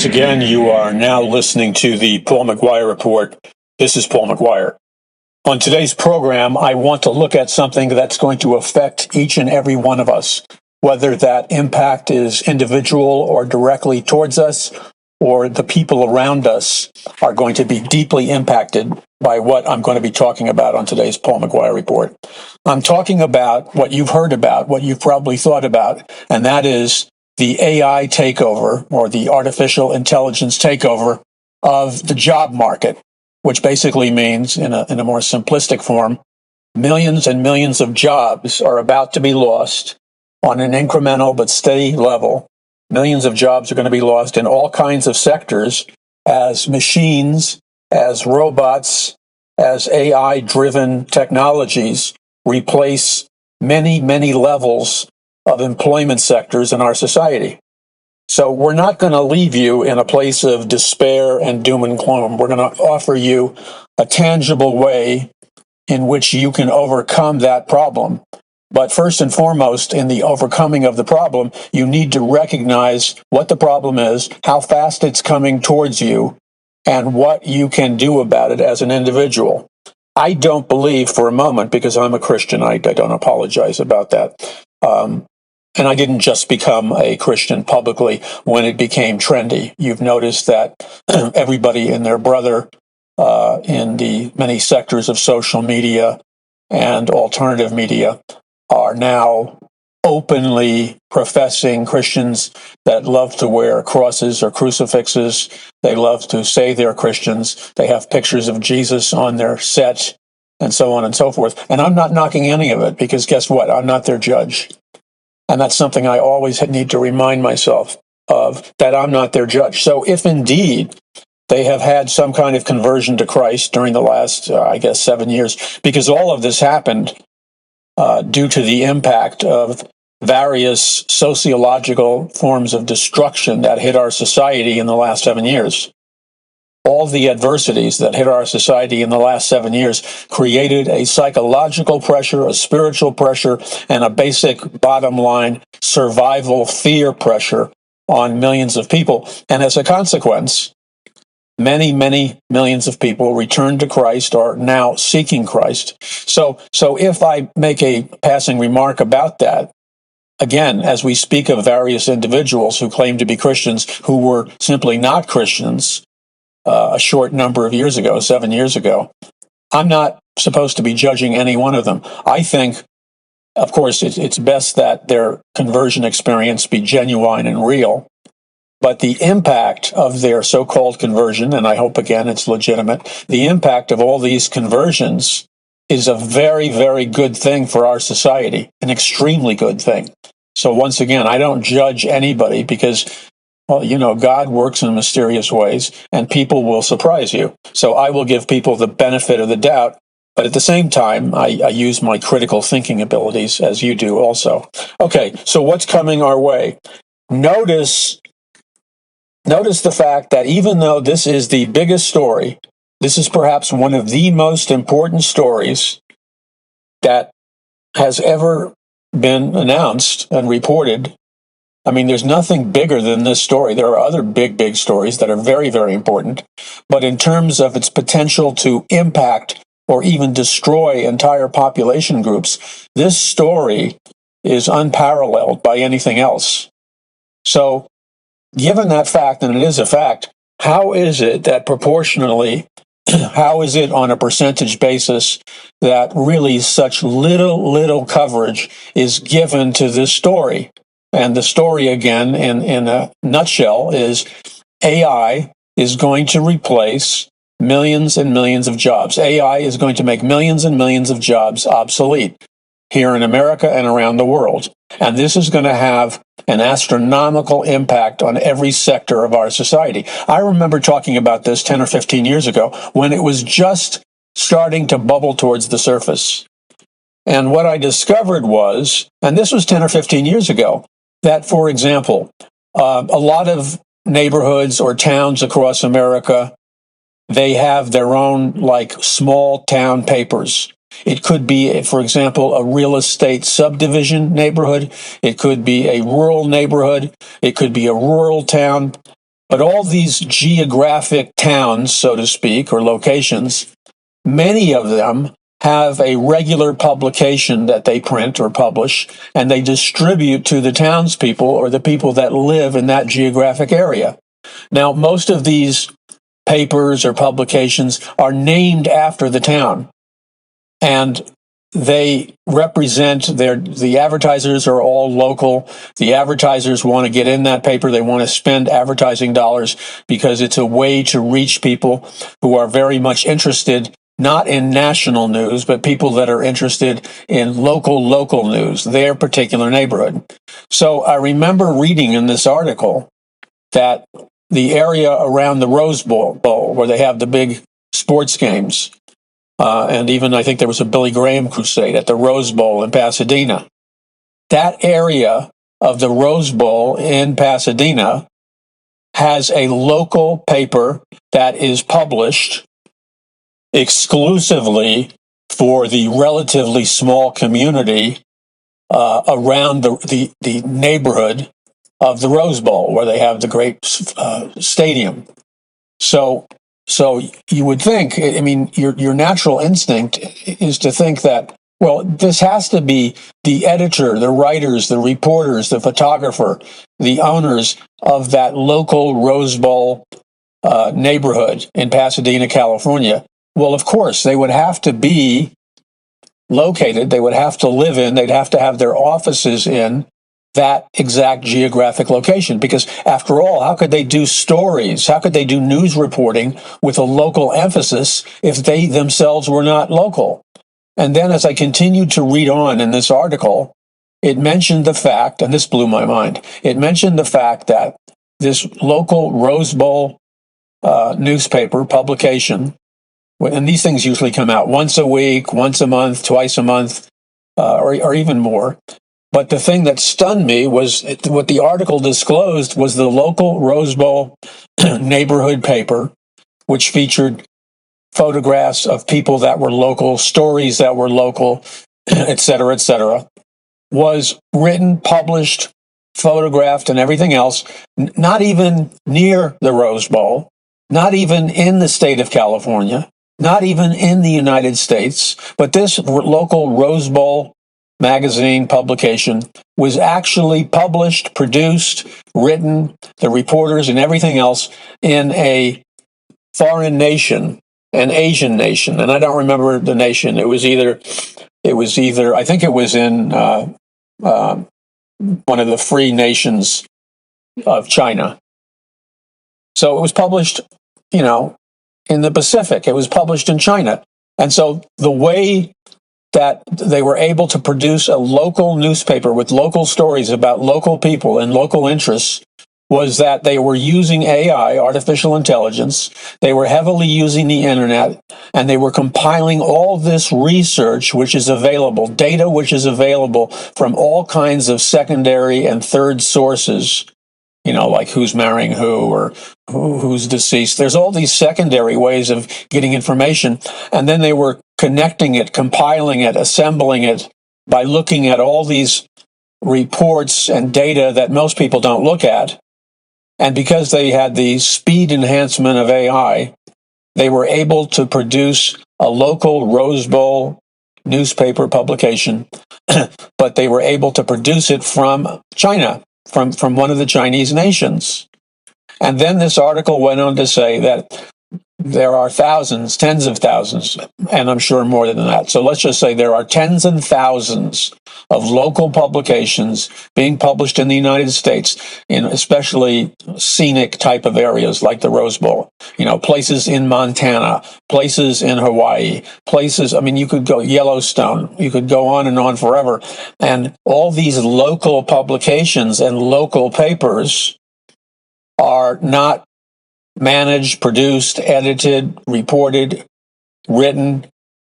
Once again, you are now listening to the Paul McGUIRE Report. This is Paul McGUIRE. On today's program, I want to look at something that's going to affect each and every one of us, whether that impact is individual or directly towards us, or the people around us are going to be deeply impacted by what I'm going to be talking about on today's Paul McGUIRE Report. I'm talking about what you've heard about, what you've probably thought about, and that is the AI takeover, or the artificial intelligence takeover of the job market, which basically means, in a more simplistic form, millions and millions of jobs are about to be lost on an incremental but steady level. Millions of jobs are going to be lost in all kinds of sectors as machines, as robots, as AI-driven technologies replace many, many levels of employment sectors in our society. So we're not going to leave you in a place of despair and doom and gloom. We're going to offer you a tangible way in which you can overcome that problem. But first and foremost, in the overcoming of the problem, you need to recognize what the problem is, how fast it's coming towards you, and what you can do about it as an individual. I don't believe for a moment, because I'm a Christian, I don't apologize about that. And I didn't just become a Christian publicly when it became trendy. You've noticed that everybody and their brother in the many sectors of social media and alternative media are now openly professing Christians that love to wear crosses or crucifixes. They love to say they're Christians. They have pictures of Jesus on their set and so on and so forth. And I'm not knocking any of it, because guess what? I'm not their judge. And that's something I always need to remind myself of, that I'm not their judge. So if indeed they have had some kind of conversion to Christ during the last, 7 years, because all of this happened due to the impact of various sociological forms of destruction that hit our society in the last 7 years. All the adversities that hit our society in the last 7 years created a psychological pressure, a spiritual pressure, and a basic bottom line survival fear pressure on millions of people. And as a consequence, many, many millions of people returned to Christ, or now seeking Christ. So if I make a passing remark about that, again, as we speak of various individuals who claim to be Christians who were simply not Christians a short number of years ago, 7 years ago, I'm not supposed to be judging any one of them. I think, of course, it's best that their conversion experience be genuine and real. But the impact of their so-called conversion, and I hope again it's legitimate, the impact of all these conversions is a very, very good thing for our society, an extremely good thing. So once again, I don't judge anybody, because, God works in mysterious ways, and people will surprise you. So I will give people the benefit of the doubt, but at the same time, I use my critical thinking abilities, as you do also. Okay, so what's coming our way? Notice the fact that even though this is the biggest story, this is perhaps one of the most important stories that has ever been announced and reported. I mean, there's nothing bigger than this story. There are other big stories that are very, very important. But in terms of its potential to impact or even destroy entire population groups, this story is unparalleled by anything else. So, given that fact, and it is a fact, how is it that proportionally, how is it on a percentage basis that really such little coverage is given to this story? And the story, again, in a nutshell, is AI is going to replace millions and millions of jobs. AI is going to make millions and millions of jobs obsolete here in America and around the world. And this is going to have an astronomical impact on every sector of our society. I remember talking about this 10 or 15 years ago when it was just starting to bubble towards the surface. And what I discovered was, and this was 10 or 15 years ago, that, for example, a lot of neighborhoods or towns across America, they have their own, small town papers. It could be, for example, a real estate subdivision neighborhood. It could be a rural neighborhood. It could be a rural town. But all these geographic towns, so to speak, or locations, many of them have a regular publication that they print or publish, and they distribute to the townspeople or the people that live in that geographic area. Now, most of these papers or publications are named after the town, and they represent the advertisers are all local. The advertisers want to get in that paper. They want to spend advertising dollars because it's a way to reach people who are very much interested, not in national news, but people that are interested in local news, their particular neighborhood. So I remember reading in this article that the area around the Rose Bowl, where they have the big sports games, and even I think there was a Billy Graham crusade at the Rose Bowl in Pasadena. That area of the Rose Bowl in Pasadena has a local paper that is published exclusively for the relatively small community around the neighborhood of the Rose Bowl, where they have the great stadium. So you would think, I mean, your natural instinct is to think that, well, this has to be the editor, the writers, the reporters, the photographer, the owners of that local Rose Bowl neighborhood in Pasadena, California. Well, of course, they would have to be located, they would have to live in, they'd have to have their offices in that exact geographic location. Because after all, how could they do stories? How could they do news reporting with a local emphasis if they themselves were not local? And then as I continued to read on in this article, it mentioned the fact, and this blew my mind, it mentioned the fact that this local Rose Bowl newspaper publication, and these things usually come out once a week, once a month, twice a month, or even more. But the thing that stunned me was what the article disclosed was the local Rose Bowl neighborhood paper, which featured photographs of people that were local, stories that were local, et cetera, was written, published, photographed, and everything else, not even near the Rose Bowl, not even in the state of California, not even in the United States, but this local Rose Bowl magazine publication was actually published, produced, written, the reporters and everything else in a foreign nation, an Asian nation, and I don't remember the nation. It was either I think it was in one of the free nations of China. So it was published, in the Pacific. It was published in China. And so the way that they were able to produce a local newspaper with local stories about local people and local interests was that they were using AI, artificial intelligence. They were heavily using the internet, and they were compiling all this research which is available, data which is available from all kinds of secondary and third sources, like who's marrying who or who's deceased. There's all these secondary ways of getting information. And then they were connecting it, compiling it, assembling it by looking at all these reports and data that most people don't look at. And because they had the speed enhancement of AI, they were able to produce a local Rose Bowl newspaper publication, but they were able to produce it from China, from one of the Chinese nations. And then this article went on to say that there are thousands, tens of thousands, and I'm sure more than that. So let's just say there are tens and thousands of local publications being published in the United States, in especially scenic type of areas like the Rose Bowl, places in Montana, places in Hawaii, you could go Yellowstone, you could go on and on forever. And all these local publications and local papers are not managed, produced, edited, reported, written.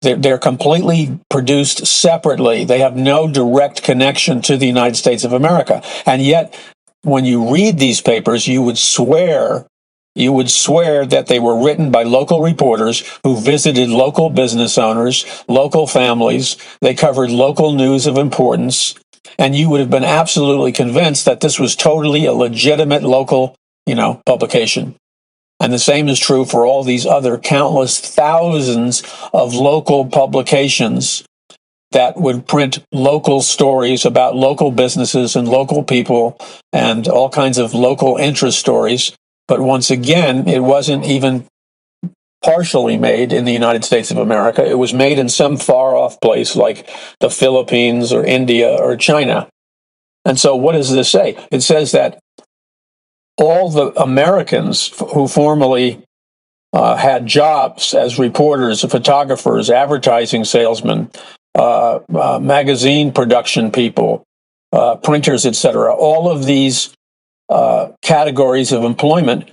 They're completely produced separately. They have no direct connection to the United States of America. And yet, when you read these papers, you would swear that they were written by local reporters who visited local business owners, local families. They covered local news of importance. And you would have been absolutely convinced that this was totally a legitimate local publication. And the same is true for all these other countless thousands of local publications that would print local stories about local businesses and local people and all kinds of local interest stories. But once again, it wasn't even partially made in the United States of America. It was made in some far-off place like the Philippines or India or China. And so what does this say? It says that all the Americans who formerly had jobs as reporters, photographers, advertising salesmen, magazine production people, printers, etc., all of these categories of employment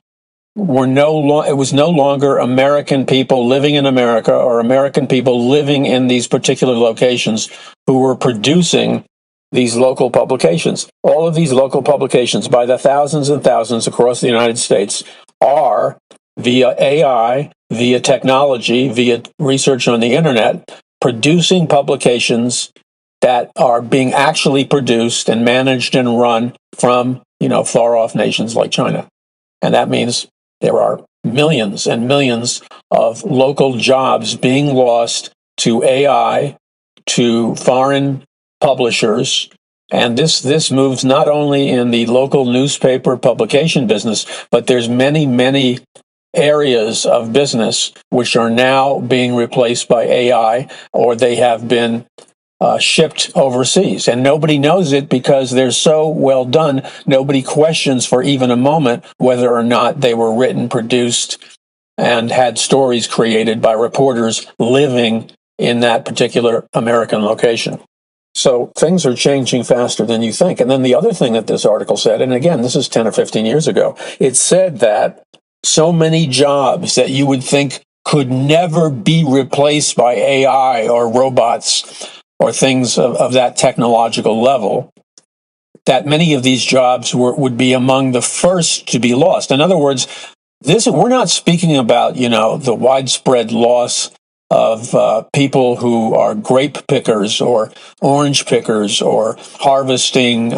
it was no longer American people living in America or American people living in these particular locations who were producing these local publications. All of these local publications, by the thousands and thousands across the United States, are via AI, via technology, via research on the internet, producing publications that are being actually produced and managed and run from, far-off nations like China. And that means there are millions and millions of local jobs being lost to AI, to foreign publishers. And this moves not only in the local newspaper publication business, but there's many, many areas of business which are now being replaced by AI, or they have been shipped overseas. And nobody knows it because they're so well done. Nobody questions for even a moment whether or not they were written, produced, and had stories created by reporters living in that particular American location. So things are changing faster than you think. And then the other thing that this article said, and again, this is 10 or 15 years ago, it said that so many jobs that you would think could never be replaced by AI or robots or things of that technological level, that many of these jobs would be among the first to be lost. In other words, we're not speaking about, the widespread loss of people who are grape pickers or orange pickers or harvesting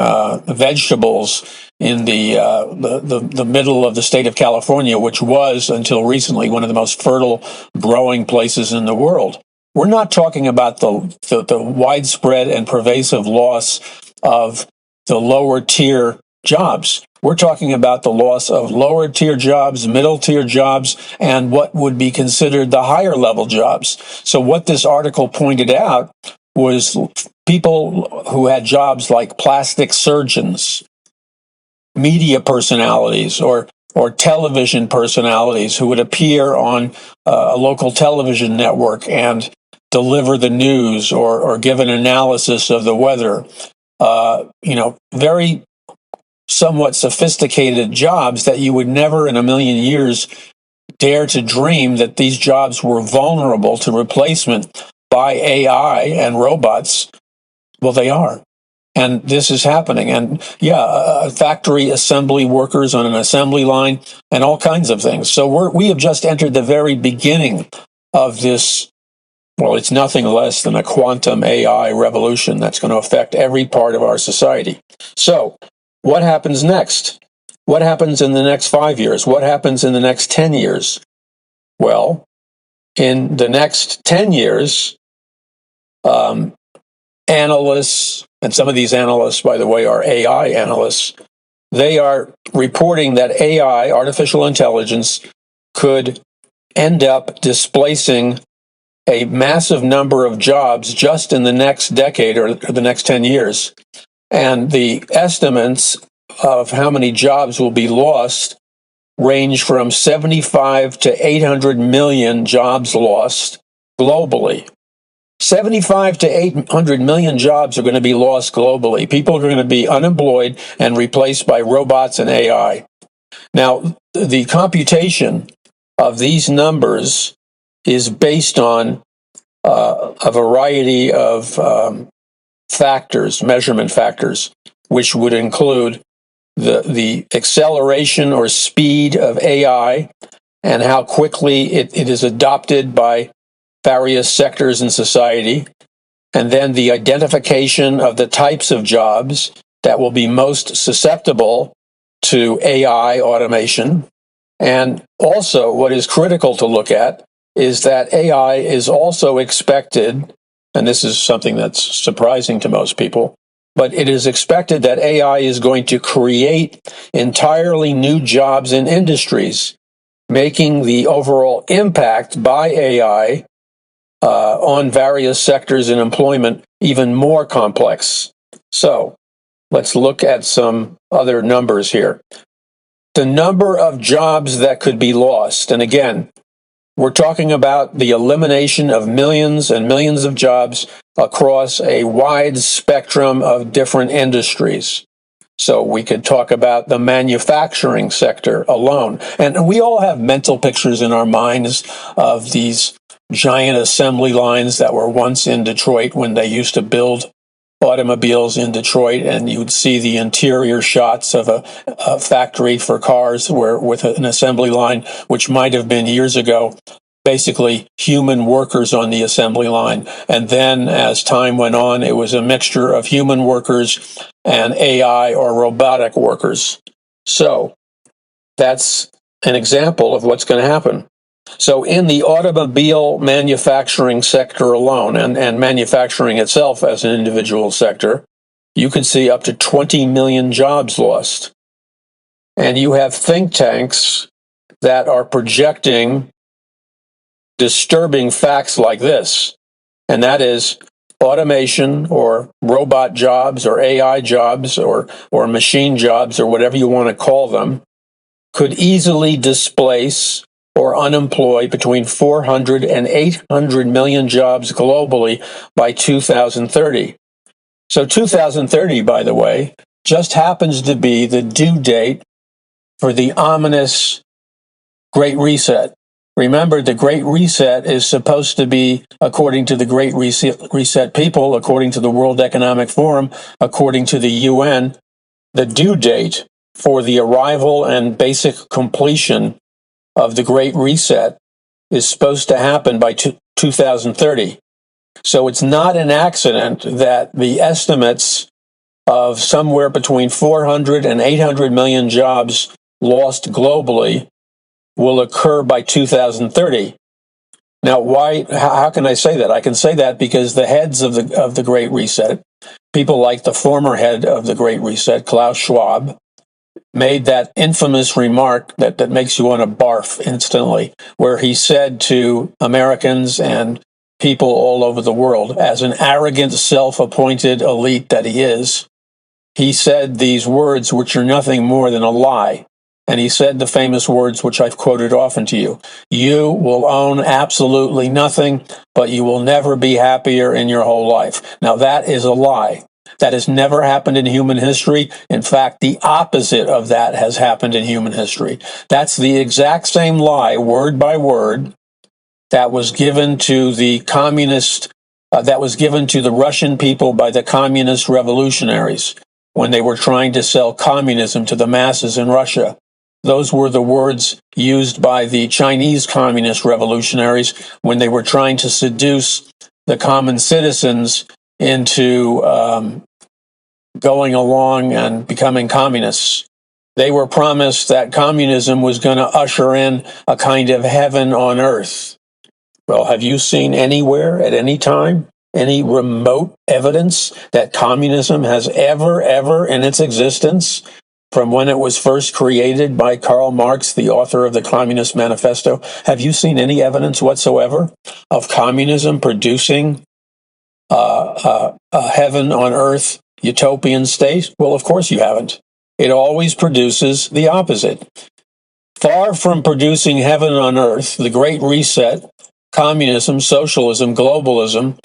vegetables in the middle of the state of California, which was until recently one of the most fertile growing places in the world. We're not talking about the widespread and pervasive loss of the lower tier jobs. We're talking about the loss of lower tier jobs, middle tier jobs, and what would be considered the higher level jobs. So what this article pointed out was people who had jobs like plastic surgeons, media personalities, or television personalities who would appear on a local television network and deliver the news or give an analysis of the weather. Very somewhat sophisticated jobs that you would never in a million years dare to dream that these jobs were vulnerable to replacement by AI and robots. Well, they are. And this is happening. And factory assembly workers on an assembly line and all kinds of things. So we have just entered the very beginning of this. Well, it's nothing less than a quantum AI revolution that's going to affect every part of our society. So what happens next? What happens in the next 5 years? What happens in the next 10 years? Well, in the next 10 years, analysts, and some of these analysts, by the way, are AI analysts, they are reporting that AI, artificial intelligence, could end up displacing a massive number of jobs just in the next decade or the next 10 years. And the estimates of how many jobs will be lost range from 75 to 800 million jobs lost globally. 75 to 800 million jobs are going to be lost globally. People are going to be unemployed and replaced by robots and AI. Now, the computation of these numbers is based on a variety of factors, measurement factors, which would include the acceleration or speed of AI and how quickly it is adopted by various sectors in society, and then the identification of the types of jobs that will be most susceptible to AI automation. And also, what is critical to look at is that AI is also expected, and this is something that's surprising to most people, but it is expected that AI is going to create entirely new jobs in industries, making the overall impact by AI on various sectors in employment even more complex. So let's look at some other numbers here. The number of jobs that could be lost, and again, we're talking about the elimination of millions and millions of jobs across a wide spectrum of different industries. So we could talk about the manufacturing sector alone. And we all have mental pictures in our minds of these giant assembly lines that were once in Detroit when they used to build automobiles in Detroit, and you'd see the interior shots of a factory for cars with an assembly line, which might have been years ago, basically human workers on the assembly line. And then as time went on, it was a mixture of human workers and AI or robotic workers. So that's an example of what's going to happen. So in the automobile manufacturing sector alone, and manufacturing itself as an individual sector, you can see up to 20 million jobs lost. And you have think tanks that are projecting disturbing facts like this, and that is automation or robot jobs or AI jobs or machine jobs or whatever you want to call them could easily displace or unemploy between 400 and 800 million jobs globally by 2030. So 2030, by the way, just happens to be the due date for the ominous Great Reset. Remember, the Great Reset is supposed to be, according to the Great Reset people, according to the World Economic Forum, according to the UN, the due date for the arrival and basic completion of the Great Reset is supposed to happen by 2030. So it's not an accident that the estimates of somewhere between 400 and 800 million jobs lost globally will occur by 2030. Now, why? How can I say that? I can say that because the heads of the Great Reset, people like the former head of the Great Reset, Klaus Schwab, made that infamous remark that makes you want to barf instantly, where he said to Americans and people all over the world, as an arrogant, self-appointed elite that he is, he said these words which are nothing more than a lie. And he said the famous words which I've quoted often to you: you will own absolutely nothing, but you will never be happier in your whole life. Now that is a lie. That has never happened in human history. In fact, the opposite of that has happened in human history. That's the exact same lie, word by word, that was given to the that was given to the Russian people by the communist revolutionaries when they were trying to sell communism to the masses in Russia. Those were the words used by the Chinese communist revolutionaries when they were trying to seduce the common citizens into going along and becoming communists. They were promised that communism was going to usher in a kind of heaven on earth. Well, have you seen anywhere at any time any remote evidence that communism has ever in its existence, from when it was first created by Karl Marx, the author of the Communist Manifesto? Have you seen any evidence whatsoever of communism producing a heaven on earth utopian state? Well, of course you haven't. It always produces the opposite. Far from producing heaven on earth, the Great Reset, communism, socialism, globalism,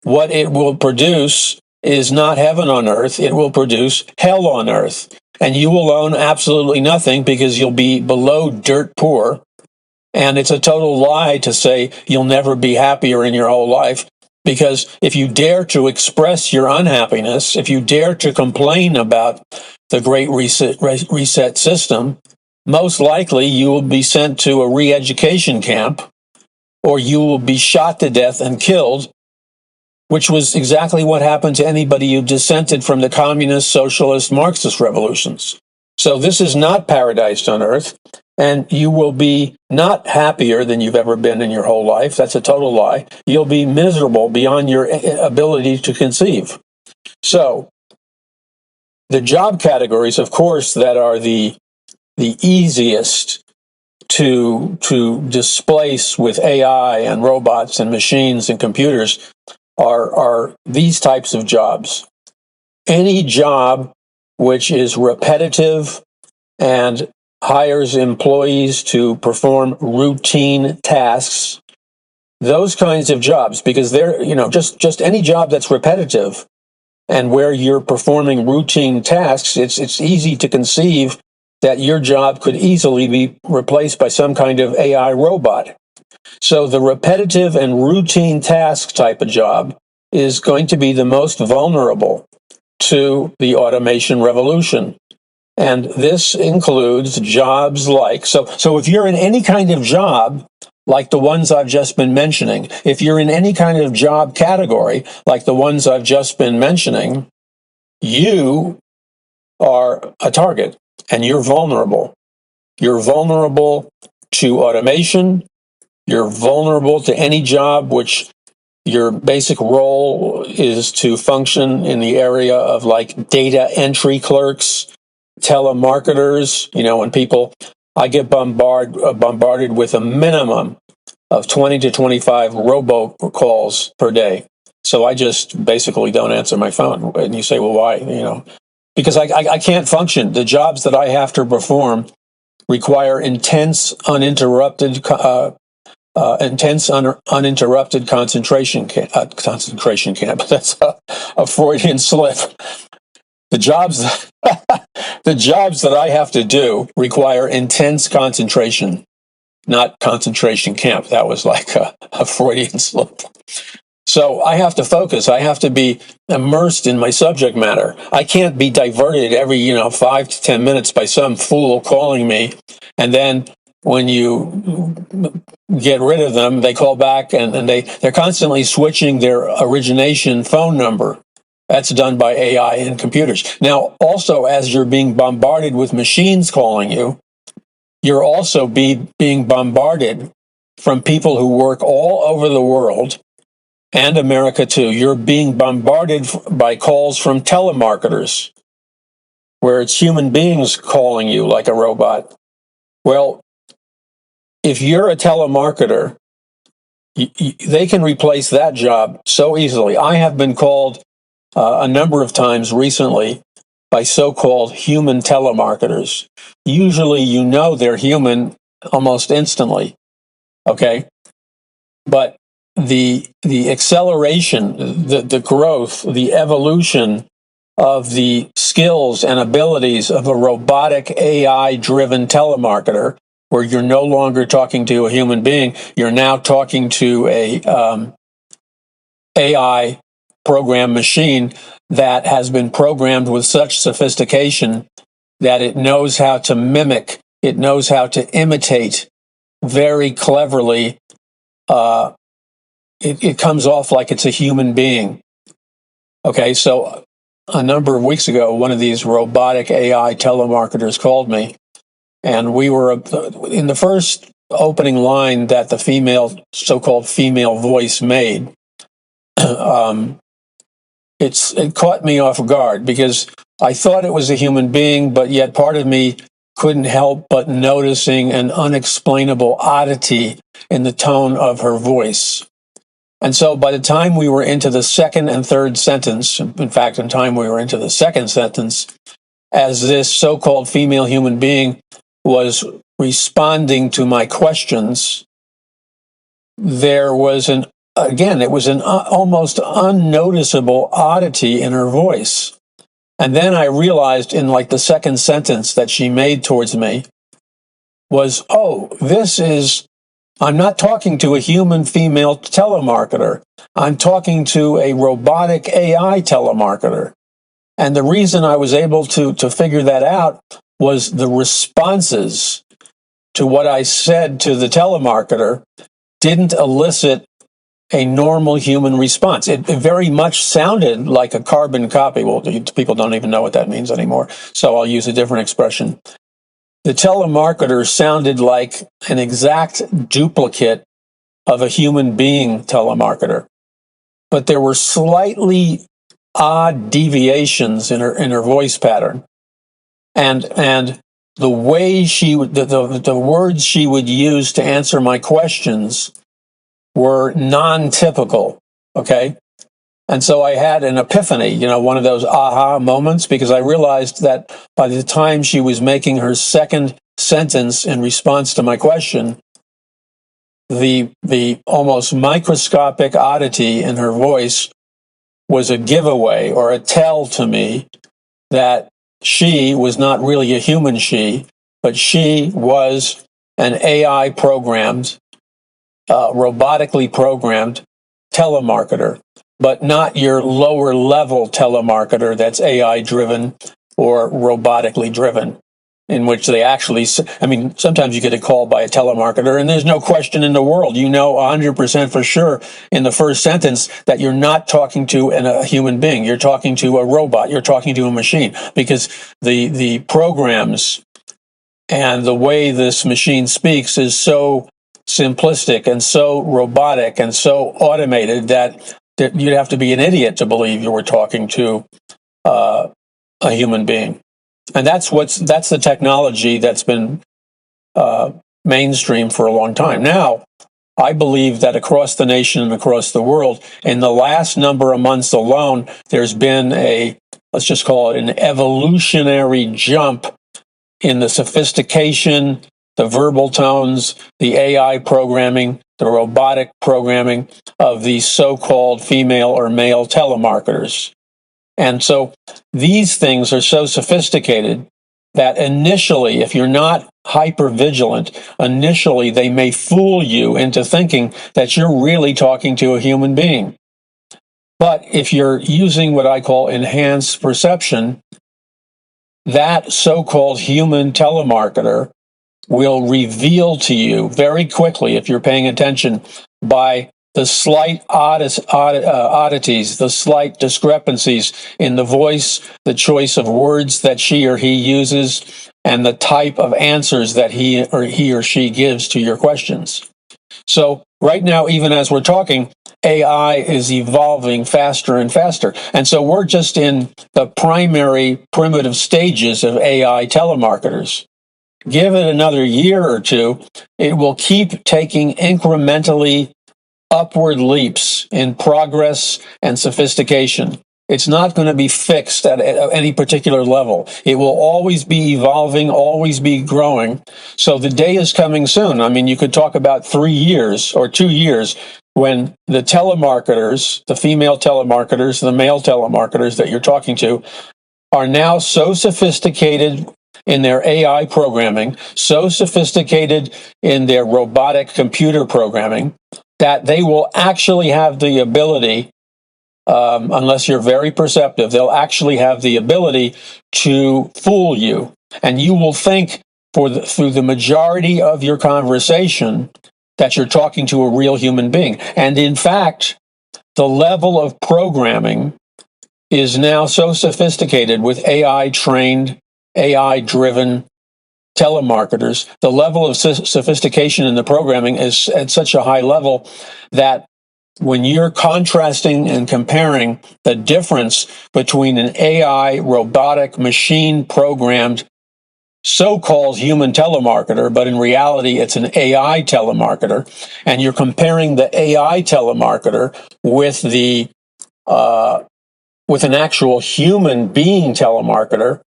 what it will produce is not heaven on earth. It will produce hell on earth. And you will own absolutely nothing because you'll be below dirt poor. And it's a total lie to say you'll never be happier in your whole life. Because if you dare to express your unhappiness, if you dare to complain about the Great Reset system, most likely you will be sent to a re-education camp, or you will be shot to death and killed, which was exactly what happened to anybody who dissented from the communist, socialist, Marxist revolutions. So this is not paradise on earth, and you will be not happier than you've ever been in your whole life. That's a total lie. You'll be miserable beyond your ability to conceive. So the job categories, of course, that are the easiest to displace with AI and robots and machines and computers are these types of jobs. Any job which is repetitive and hires employees to perform routine tasks, those kinds of jobs, because they're, just any job that's repetitive and where you're performing routine tasks, it's easy to conceive that your job could easily be replaced by some kind of AI robot. So the repetitive and routine task type of job is going to be the most vulnerable to the automation revolution. And this includes jobs like, so if you're in any kind of job like the ones I've just been mentioning, if you're in any kind of job category like the ones I've just been mentioning, you are a target and you're vulnerable. You're vulnerable to automation. You're vulnerable to any job which your basic role is to function in the area of like data entry clerks, telemarketers. When I get bombarded with a minimum of 20 to 25 robocalls per day. So I just basically don't answer my phone. And you say, well, why? Because I can't function. The jobs that I have to perform require intense, uninterrupted concentration camp. That's a Freudian slip. The jobs that I have to do require intense concentration, not concentration camp. That was like a Freudian slip. So I have to focus. I have to be immersed in my subject matter. I can't be diverted every 5 to 10 minutes by some fool calling me, and then when you get rid of them, they call back and they're constantly switching their origination phone number. That's done by AI and computers. Now, also, as you're being bombarded with machines calling you, you're also being bombarded from people who work all over the world, and America too. You're being bombarded by calls from telemarketers, where it's human beings calling you like a robot. Well, if you're a telemarketer, they can replace that job so easily. I have been called a number of times recently by so-called human telemarketers. Usually, they're human almost instantly. Okay, but the acceleration, the growth, the evolution of the skills and abilities of a robotic AI-driven telemarketer, where you're no longer talking to a human being, you're now talking to a AI program machine that has been programmed with such sophistication that it knows how to mimic, it knows how to imitate very cleverly. It comes off like it's a human being. Okay, so a number of weeks ago, one of these robotic AI telemarketers called me, and we were in the first opening line that the so-called female voice made. It caught me off guard because I thought it was a human being, but yet part of me couldn't help but noticing an unexplainable oddity in the tone of her voice. And so by the time we were into the second and third sentence, in fact, in time we were into the second sentence, as this so-called female human being was responding to my questions, there was it was an almost unnoticeable oddity in her voice. And then I realized in like the second sentence that she made towards me was, I'm not talking to a human female telemarketer. I'm talking to a robotic AI telemarketer. And the reason I was able to figure that out was the responses to what I said to the telemarketer didn't elicit a normal human response. It very much sounded like a carbon copy. Well, people don't even know what that means anymore, so I'll use a different expression. The telemarketer sounded like an exact duplicate of a human being telemarketer, but there were slightly odd deviations in her voice pattern, and the way she would the words she would use to answer my questions were non-typical. Okay. And so I had an epiphany, one of those aha moments, because I realized that by the time she was making her second sentence in response to my question, the almost microscopic oddity in her voice was a giveaway or a tell to me that she was not really a human she, but she was an AI programmed, robotically programmed telemarketer, but not your lower level telemarketer that's AI driven or robotically driven, in which they actually, sometimes you get a call by a telemarketer and there's no question in the world, 100% for sure in the first sentence that you're not talking to a human being. You're talking to a robot. You're talking to a machine, because the programs and the way this machine speaks is so simplistic and so robotic and so automated that you'd have to be an idiot to believe you were talking to a human being. And that's the technology that's been mainstream for a long time. Now, I believe that across the nation and across the world, in the last number of months alone, there's been let's just call it an evolutionary jump in the sophistication, the verbal tones, the AI programming, the robotic programming of these so-called female or male telemarketers. And so these things are so sophisticated that initially, if you're not hyper vigilant, initially they may fool you into thinking that you're really talking to a human being. But if you're using what I call enhanced perception, that so-called human telemarketer will reveal to you very quickly, if you're paying attention, by the slight oddities, the slight discrepancies in the voice, the choice of words that she or he uses, and the type of answers that he or she gives to your questions. So right now, even as we're talking, AI is evolving faster and faster. And so we're just in the primary primitive stages of AI telemarketers. Give it another year or two, it will keep taking incrementally upward leaps in progress and sophistication. It's not going to be fixed at any particular level. It will always be evolving, always be growing. So the day is coming soon. You could talk about 3 years or 2 years when the telemarketers, the female telemarketers, the male telemarketers that you're talking to, are now so sophisticated in their AI programming, so sophisticated in their robotic computer programming, that they will actually have the ability, unless you're very perceptive, they'll actually have the ability to fool you. And you will think through the majority of your conversation that you're talking to a real human being. And in fact, the level of programming is now so sophisticated with AI-trained, AI-driven telemarketers. The level of sophistication in the programming is at such a high level that when you're contrasting and comparing the difference between an AI, robotic, machine-programmed, so-called human telemarketer, but in reality it's an AI telemarketer, and you're comparing the AI telemarketer with with an actual human being telemarketer,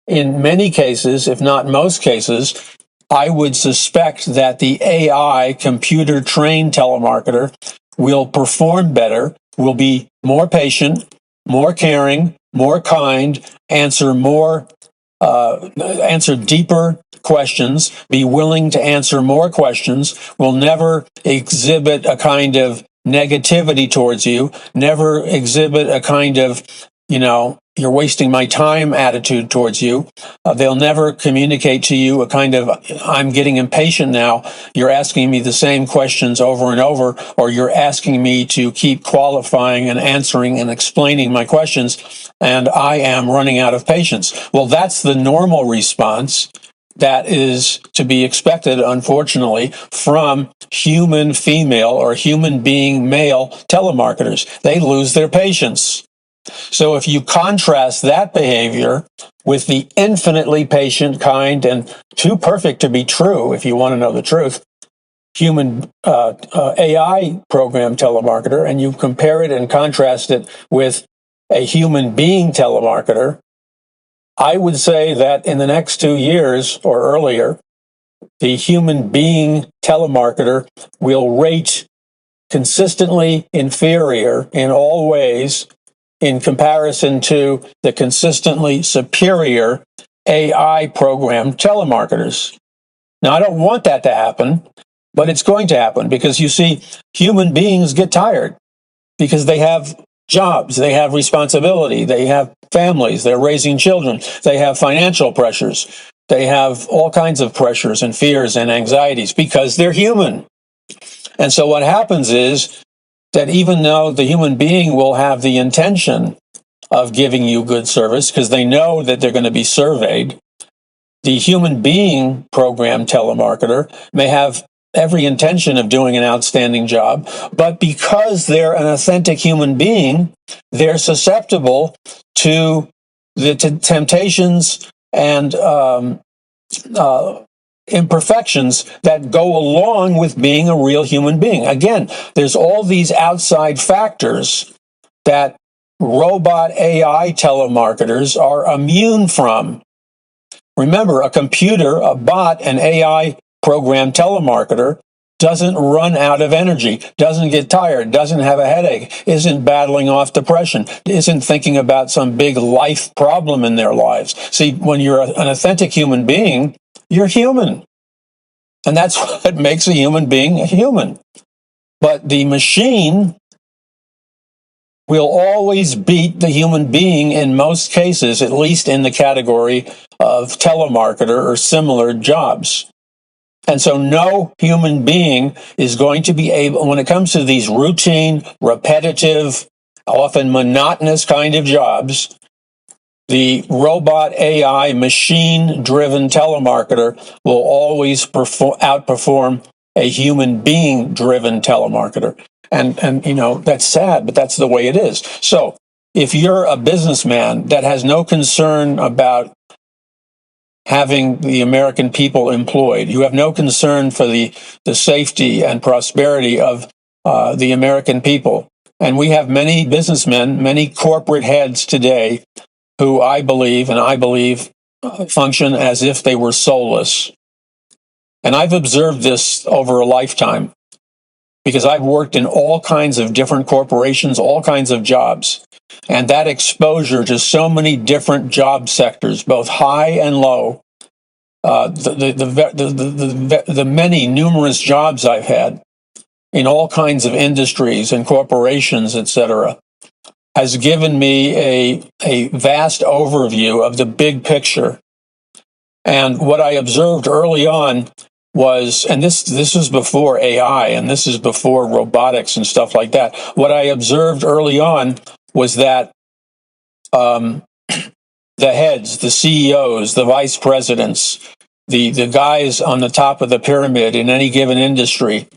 in many cases, if not most cases, I would suspect that the AI computer-trained telemarketer will perform better, will be more patient, more caring, more kind, answer deeper questions, be willing to answer more questions, will never exhibit a kind of negativity towards you, never exhibit a kind of, you're wasting my time attitude towards you. They'll never communicate to you a kind of, I'm getting impatient now. You're asking me the same questions over and over, or you're asking me to keep qualifying and answering and explaining my questions, and I am running out of patience. Well, that's the normal response that is to be expected, unfortunately, from human female or human being male telemarketers. They lose their patience. So if you contrast that behavior with the infinitely patient, kind, and too perfect to be true, if you want to know the truth, human AI program telemarketer, and you compare it and contrast it with a human being telemarketer, I would say that in the next 2 years or earlier, the human being telemarketer will rate consistently inferior in all ways in comparison to the consistently superior AI program telemarketers. Now, I don't want that to happen, but it's going to happen because you see, human beings get tired because they have jobs, they have responsibility, they have families, they're raising children, they have financial pressures, they have all kinds of pressures and fears and anxieties because they're human. And so what happens is that even though the human being will have the intention of giving you good service because they know that they're going to be surveyed, the human being program telemarketer may have every intention of doing an outstanding job, but because they're an authentic human being, they're susceptible to the temptations and imperfections that go along with being a real human being. Again, there's all these outside factors that robot AI telemarketers are immune from. Remember, a computer, a bot, an AI program telemarketer doesn't run out of energy, doesn't get tired, doesn't have a headache, isn't battling off depression, isn't thinking about some big life problem in their lives. See, when you're an authentic human being, you're human. And that's what makes a human being a human. But the machine will always beat the human being in most cases, at least in the category of telemarketer or similar jobs. And so no human being is going to be able, when it comes to these routine, repetitive, often monotonous kind of jobs, the robot AI machine-driven telemarketer will always outperform a human being-driven telemarketer. And you know, that's sad, but that's the way it is. So if you're a businessman that has no concern about having the American people employed, you have no concern for the safety and prosperity of the American people, and we have many businessmen, many corporate heads today who I believe function as if they were soulless. And I've observed this over a lifetime because I've worked in all kinds of different corporations, all kinds of jobs. And that exposure to so many different job sectors, both high and low, the many numerous jobs I've had in all kinds of industries and corporations, etc., has given me a vast overview of the big picture. And what I observed early on was, and this is before AI and this is before robotics and stuff like that. What I observed early on was that the heads, the CEOs, the vice presidents, the guys on the top of the pyramid in any given industry,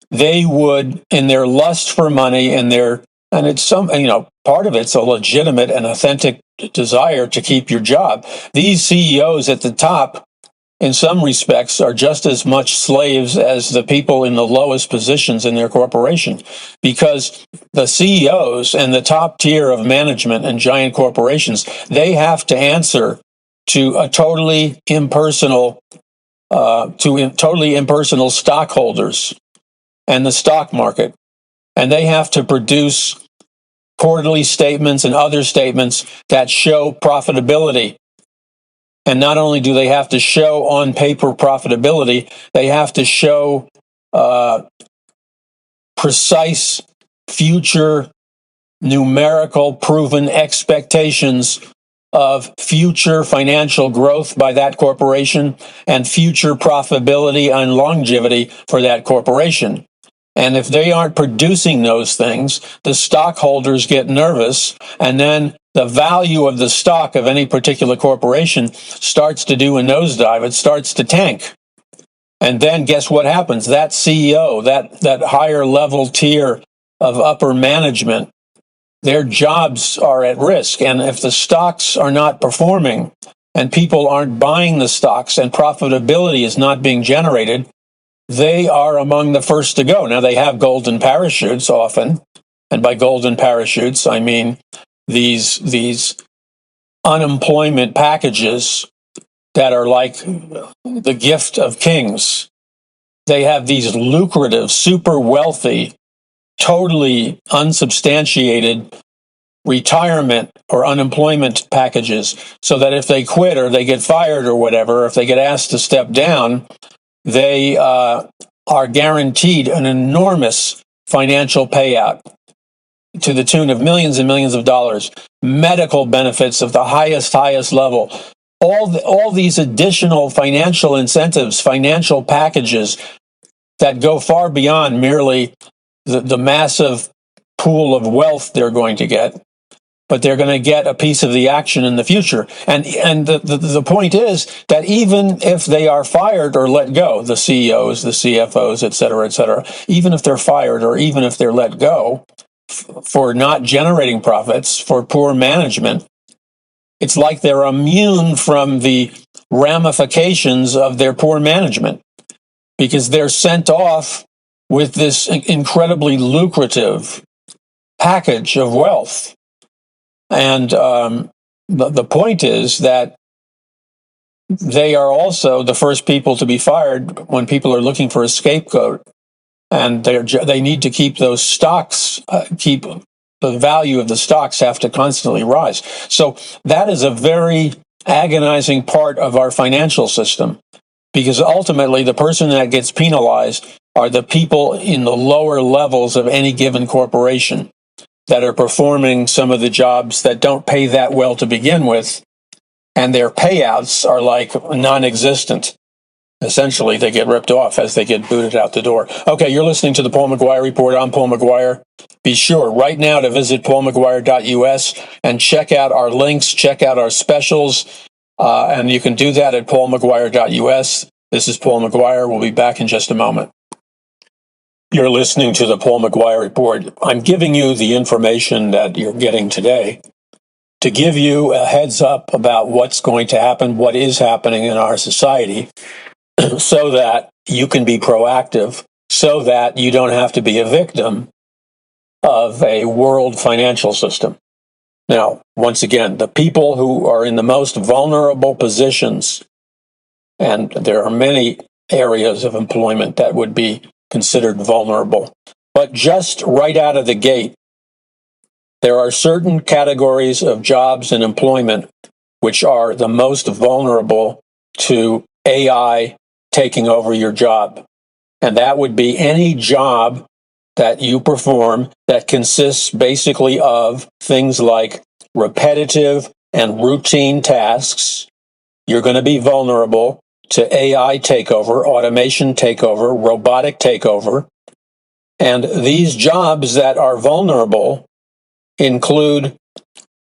they would, in their lust for money and it's part of it's a legitimate and authentic desire to keep your job. These CEOs at the top, in some respects, are just as much slaves as the people in the lowest positions in their corporation, because the CEOs and the top tier of management and giant corporations, they have to answer to a totally impersonal stockholders and the stock market. And they have to produce quarterly statements and other statements that show profitability. And not only do they have to show on paper profitability, they have to show precise future numerical proven expectations of future financial growth by that corporation and future profitability and longevity for that corporation. And if they aren't producing those things, the stockholders get nervous, and then the value of the stock of any particular corporation starts to do a nosedive. It starts to tank. And then guess what happens? That CEO, that higher level tier of upper management, their jobs are at risk. And if the stocks are not performing and people aren't buying the stocks and profitability is not being generated, they are among the first to go. Now, they have golden parachutes often. And by golden parachutes, I mean these unemployment packages that are like the gift of kings. They have these lucrative, super wealthy, totally unsubstantiated retirement or unemployment packages, so that if they quit or they get fired or whatever, if they get asked to step down, they are guaranteed an enormous financial payout to the tune of millions and millions of dollars, medical benefits of the highest level, all these additional financial incentives, financial packages that go far beyond merely the massive pool of wealth they're going to get, but they're going to get a piece of the action in the future. And the point is that even if they are fired or let go, the CEOs, the CFOs, et cetera, even if they're fired or even if they're let go for not generating profits, for poor management, it's like they're immune from the ramifications of their poor management, because they're sent off with this incredibly lucrative package of wealth. And the point is that they are also the first people to be fired when people are looking for a scapegoat, and they need to keep those stocks, keep the value of the stocks have to constantly rise. So that is a very agonizing part of our financial system, because ultimately the person that gets penalized are the people in the lower levels of any given corporation that are performing some of the jobs that don't pay that well to begin with, and their payouts are like non-existent. Essentially, they get ripped off as they get booted out the door. Okay, you're listening to the Paul McGUIRE Report. I'm Paul McGUIRE. Be sure right now to visit paulmcguire.us and check out our links, check out our specials, and you can do that at paulmcguire.us. This is Paul McGUIRE. We'll be back in just a moment. You're listening to the Paul McGUIRE Report. I'm giving you the information that you're getting today to give you a heads up about what's going to happen, what is happening in our society, so that you can be proactive, so that you don't have to be a victim of a world financial system. Now, once again, the people who are in the most vulnerable positions, and there are many areas of employment that would be considered vulnerable, but just right out of the gate, there are certain categories of jobs and employment which are the most vulnerable to AI taking over your job. And that would be any job that you perform that consists basically of things like repetitive and routine tasks. You're going to be vulnerable to AI takeover, automation takeover, robotic takeover. And these jobs that are vulnerable include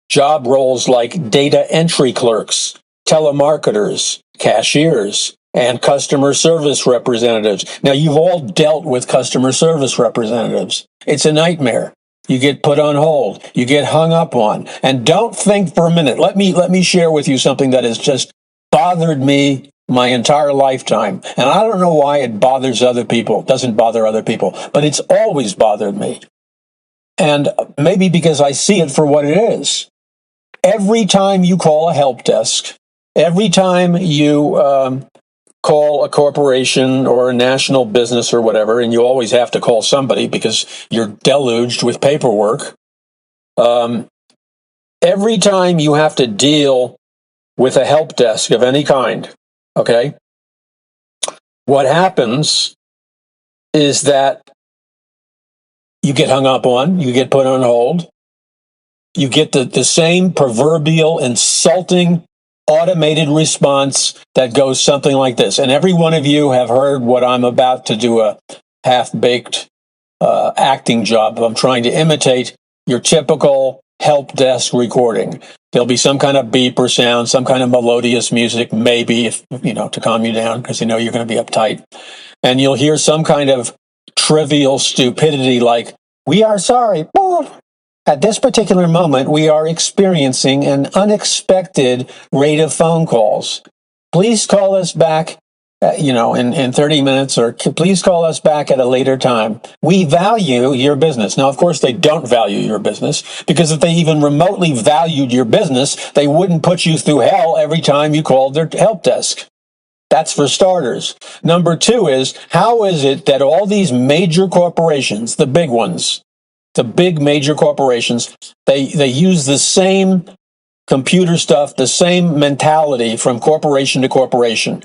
job roles like data entry clerks, telemarketers, cashiers, and customer service representatives. Now, you've all dealt with customer service representatives. It's a nightmare. You get put on hold. You get hung up on. And don't think for a minute. Let me share with you something that has just bothered me my entire lifetime. And I don't know why it bothers other people. It doesn't bother other people, but it's always bothered me. And maybe because I see it for what it is. Every time you call a help desk, every time you call a corporation or a national business or whatever, and you always have to call somebody because you're deluged with paperwork, every time you have to deal with a help desk of any kind, okay, what happens is that you get hung up on, you get put on hold, you get the same proverbial insulting automated response that goes something like this. And every one of you have heard what I'm about to do, a half-baked acting job. I'm trying to imitate your typical help desk recording. There'll be some kind of beep or sound, some kind of melodious music, maybe, if to calm you down, because you're going to be uptight. And you'll hear some kind of trivial stupidity like, "We are sorry. At this particular moment, we are experiencing an unexpected rate of phone calls. Please call us back, in 30 minutes, or please call us back at a later time. We value your business." Now, of course, they don't value your business, because if they even remotely valued your business, they wouldn't put you through hell every time you called their help desk. That's for starters. Number two is, how is it that all these major corporations, the big ones, the big major corporations, they use the same computer stuff, the same mentality from corporation to corporation.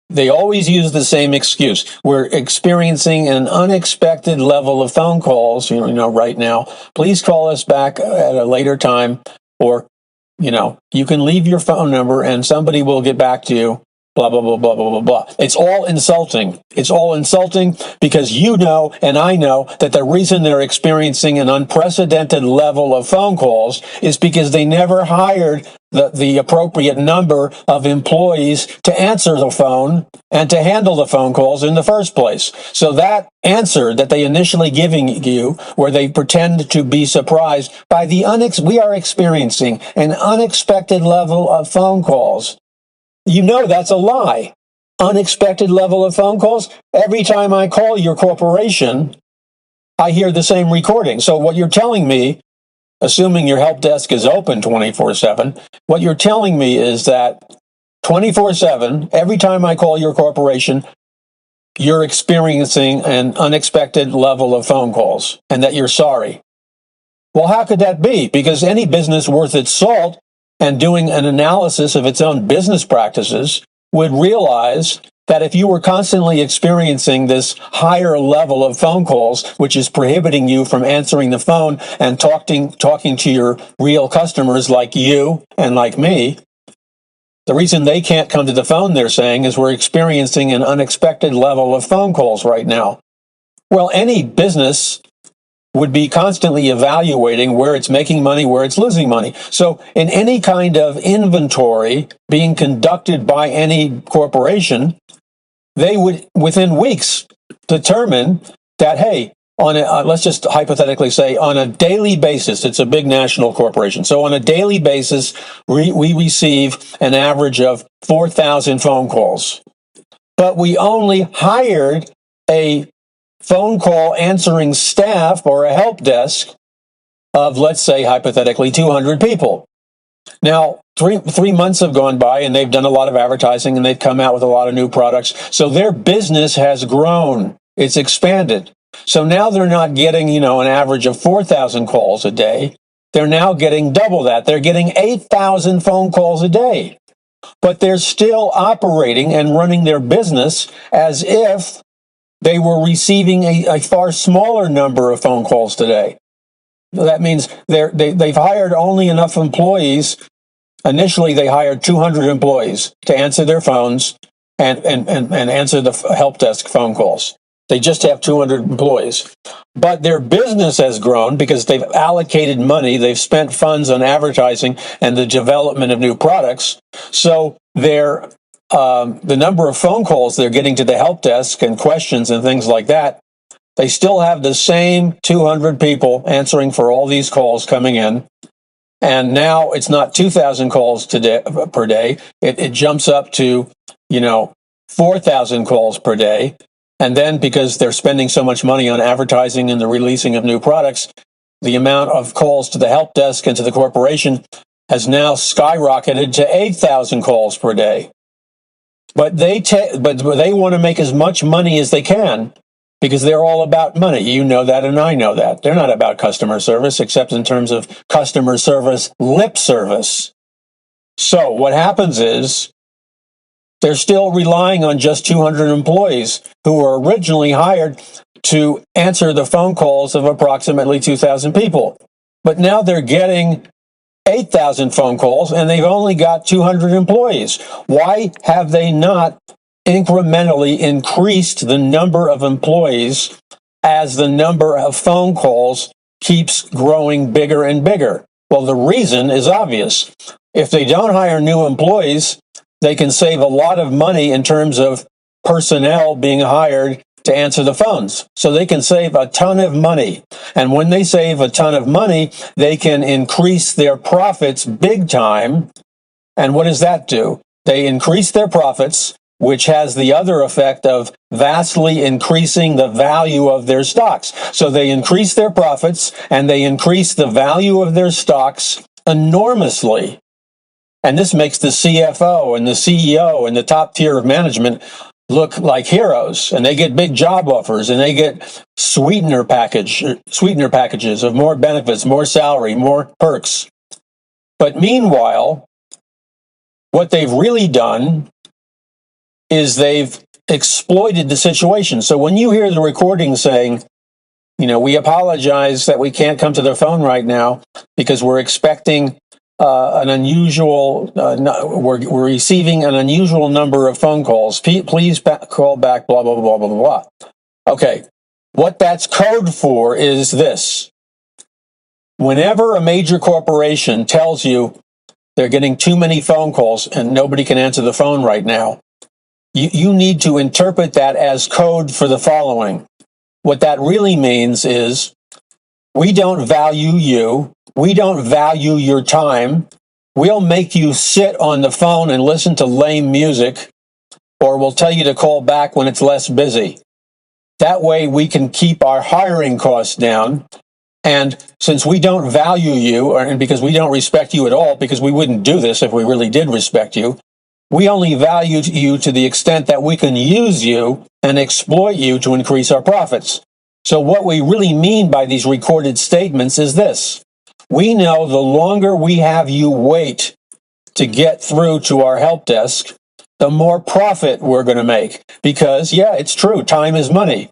They always use the same excuse. We're experiencing an unexpected level of phone calls, right now. Please call us back at a later time, or, you can leave your phone number and somebody will get back to you. Blah, blah, blah, blah, blah, blah, blah. It's all insulting. It's all insulting because you know and I know that the reason they're experiencing an unprecedented level of phone calls is because they never hired the appropriate number of employees to answer the phone and to handle the phone calls in the first place. So that answer that they initially giving you, where they pretend to be surprised by we are experiencing an unexpected level of phone calls. That's a lie. Unexpected level of phone calls. Every time I call your corporation, I hear the same recording. So what you're telling me, assuming your help desk is open 24/7, what you're telling me is that 24/7, every time I call your corporation, you're experiencing an unexpected level of phone calls, and that you're sorry. Well, how could that be? Because any business worth its salt and doing an analysis of its own business practices would realize that if you were constantly experiencing this higher level of phone calls, which is prohibiting you from answering the phone and talking to your real customers like you and like me, the reason they can't come to the phone, they're saying, is we're experiencing an unexpected level of phone calls right now. Well, any business would be constantly evaluating where it's making money, where it's losing money. So in any kind of inventory being conducted by any corporation, they would, within weeks, determine that, hey, let's just hypothetically say, on a daily basis, it's a big national corporation. So on a daily basis, we receive an average of 4,000 phone calls. But we only hired a phone call answering staff or a help desk of, let's say, hypothetically, 200 people. Now, three months have gone by, and they've done a lot of advertising, and they've come out with a lot of new products. So their business has grown. It's expanded. So now they're not getting, an average of 4,000 calls a day. They're now getting double that. They're getting 8,000 phone calls a day. But they're still operating and running their business as if they were receiving a far smaller number of phone calls today. That means they've hired only enough employees. Initially, they hired 200 employees to answer their phones and answer the help desk phone calls. They just have 200 employees. But their business has grown because they've allocated money. They've spent funds on advertising and the development of new products. So the number of phone calls they're getting to the help desk and questions and things like that, they still have the same 200 people answering for all these calls coming in. And now it's not 2,000 calls per day. It jumps up to, 4,000 calls per day. And then because they're spending so much money on advertising and the releasing of new products, the amount of calls to the help desk and to the corporation has now skyrocketed to 8,000 calls per day. But they want to make as much money as they can because they're all about money. You know that, and I know that. They're not about customer service, except in terms of customer service lip service. So what happens is they're still relying on just 200 employees who were originally hired to answer the phone calls of approximately 2,000 people. but now they're getting 8,000 phone calls and they've only got 200 employees. Why have they not incrementally increased the number of employees as the number of phone calls keeps growing bigger and bigger? Well, the reason is obvious. If they don't hire new employees, they can save a lot of money in terms of personnel being hired to answer the phones. So they can save a ton of money. And when they save a ton of money, they can increase their profits big time. And what does that do? They increase their profits, which has the other effect of vastly increasing the value of their stocks. So they increase their profits and they increase the value of their stocks enormously. And this makes the CFO and the CEO and the top tier of management look like heroes, and they get big job offers, and they get sweetener packages of more benefits, more salary, more perks. But meanwhile, what they've really done is they've exploited the situation. So when you hear the recording saying, we apologize that we can't come to the phone right now because we're expecting we're receiving an unusual number of phone calls. Please call back, blah, blah, blah, blah, blah, blah. Okay, what that's code for is this. Whenever a major corporation tells you they're getting too many phone calls and nobody can answer the phone right now, you need to interpret that as code for the following. What that really means is, we don't value you. We don't value your time. We'll make you sit on the phone and listen to lame music, or we'll tell you to call back when it's less busy. That way we can keep our hiring costs down. And since we don't value you, and because we don't respect you at all, because we wouldn't do this if we really did respect you, we only value you to the extent that we can use you and exploit you to increase our profits. So what we really mean by these recorded statements is this. We know the longer we have you wait to get through to our help desk, the more profit we're going to make. Because, yeah, it's true, time is money.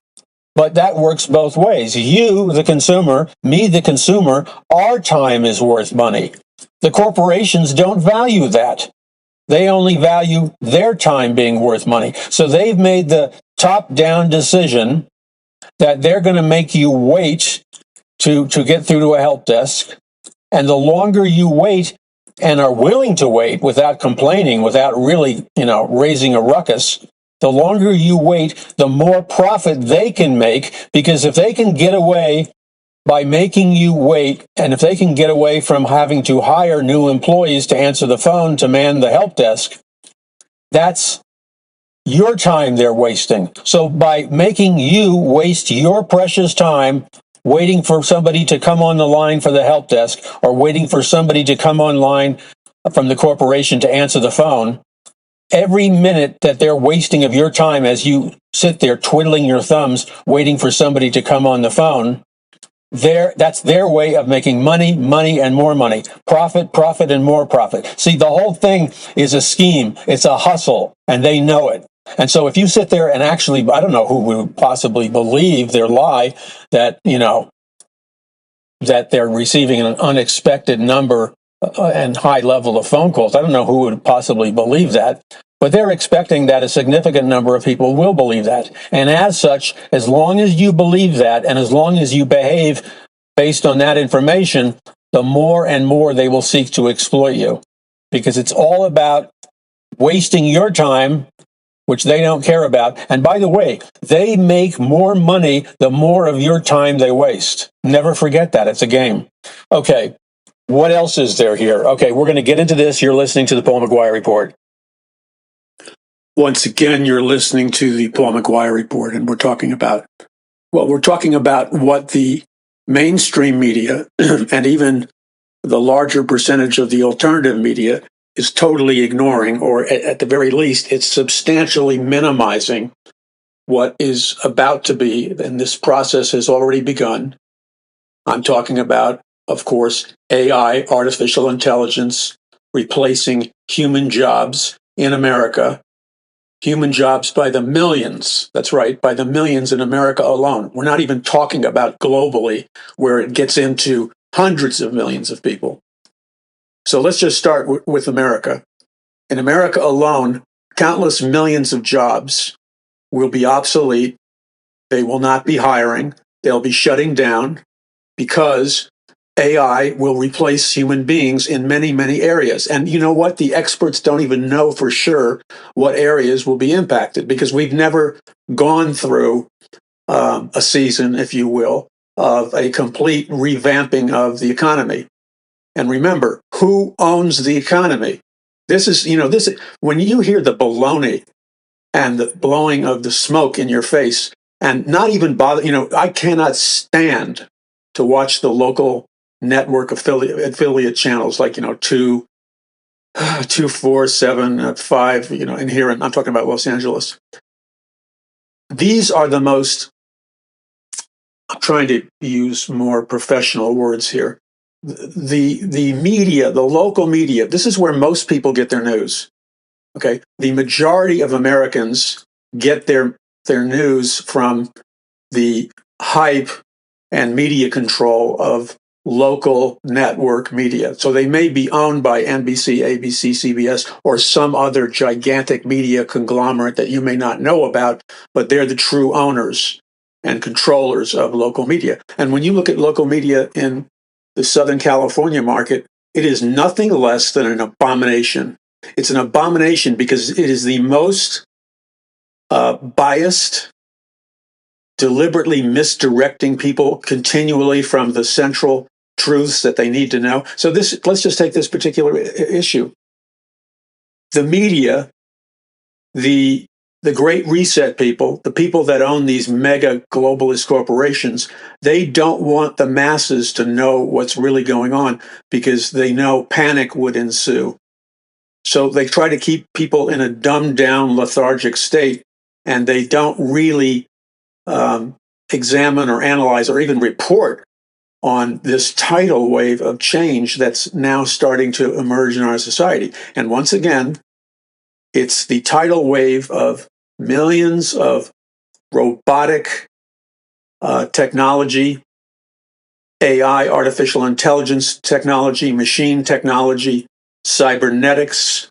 But that works both ways. You, the consumer, me, the consumer, our time is worth money. The corporations don't value that. They only value their time being worth money. So they've made the top-down decision that they're going to make you wait to get through to a help desk. And the longer you wait and are willing to wait without complaining, without really, raising a ruckus, the longer you wait, the more profit they can make. Because if they can get away by making you wait, and if they can get away from having to hire new employees to answer the phone to man the help desk, that's your time they're wasting. So by making you waste your precious time waiting for somebody to come on the line for the help desk, or waiting for somebody to come online from the corporation to answer the phone, every minute that they're wasting of your time as you sit there twiddling your thumbs waiting for somebody to come on the phone, that's their way of making money, and more money. Profit, and more profit. See, the whole thing is a scheme. It's a hustle, and they know it. And so if you sit there and actually, I don't know who would possibly believe their lie that, that they're receiving an unexpected number and high level of phone calls. I don't know who would possibly believe that. But they're expecting that a significant number of people will believe that. And as such, as long as you believe that, and as long as you behave based on that information, the more and more they will seek to exploit you. Because it's all about wasting your time, which they don't care about. And by the way, they make more money the more of your time they waste. Never forget that. It's a game. Okay, what else is there here? Okay, we're going to get into this. You're listening to the Paul McGUIRE Report. Once again, you're listening to the Paul McGUIRE Report, and we're talking about what the mainstream media and even the larger percentage of the alternative media is totally ignoring, or at the very least, it's substantially minimizing what is about to be, and this process has already begun. I'm talking about, of course, AI, artificial intelligence, replacing human jobs in America. Human jobs by the millions. That's right, by the millions in America alone. We're not even talking about globally, where it gets into hundreds of millions of people. So let's just start with America. In America alone, countless millions of jobs will be obsolete. They will not be hiring. They'll be shutting down because AI will replace human beings in many, many areas. And you know what? The experts don't even know for sure what areas will be impacted because we've never gone through a season, if you will, of a complete revamping of the economy. And remember, who owns the economy? This is, when you hear the baloney and the blowing of the smoke in your face and not even bother, I cannot stand to watch the local network affiliate channels like, 2, 4, 7, 5, and here, I'm talking about Los Angeles. These are the most, I'm trying to use more professional words here. The media, the local media, this is where most people get their news. Okay. The majority of Americans get their news from the hype and media control of local network media. So they may be owned by NBC, ABC, CBS, or some other gigantic media conglomerate that you may not know about, but they're the true owners and controllers of local media. And when you look at local media in the Southern California market, it is nothing less than an abomination. It's an abomination because it is the most biased, deliberately misdirecting people continually from the central truths that they need to know. So let's just take this particular issue. The media, the Great Reset people, the people that own these mega globalist corporations, they don't want the masses to know what's really going on because they know panic would ensue. So they try to keep people in a dumbed down, lethargic state, and they don't really examine or analyze or even report on this tidal wave of change that's now starting to emerge in our society. And once again, it's the tidal wave of millions of robotic technology, AI, artificial intelligence technology, machine technology, cybernetics,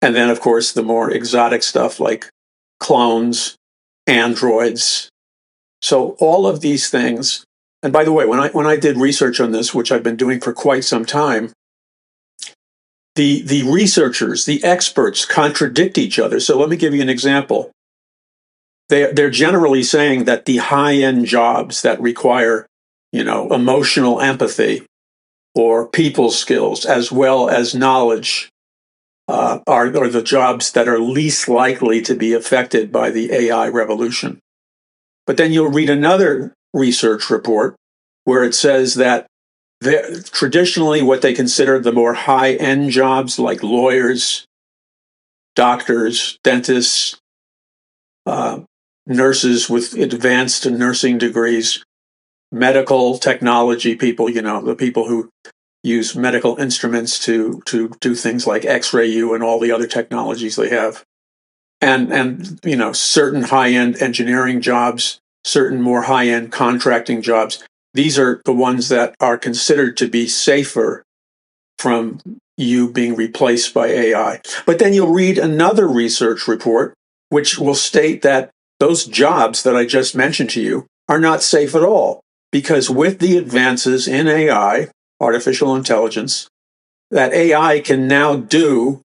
and then, of course, the more exotic stuff like clones, androids. So all of these things. And by the way, when I did research on this, which I've been doing for quite some time, the researchers, the experts contradict each other. So let me give you an example. They're generally saying that the high-end jobs that require, emotional empathy or people skills as well as knowledge are the jobs that are least likely to be affected by the AI revolution. But then you'll read another research report where it says that traditionally what they consider the more high-end jobs like lawyers, doctors, dentists, nurses with advanced nursing degrees, medical technology people, the people who use medical instruments to do things like X-ray and all the other technologies they have. And certain high-end engineering jobs, certain more high-end contracting jobs. These are the ones that are considered to be safer from you being replaced by AI. But then you'll read another research report, which will state that those jobs that I just mentioned to you are not safe at all. Because with the advances in AI, artificial intelligence, that AI can now do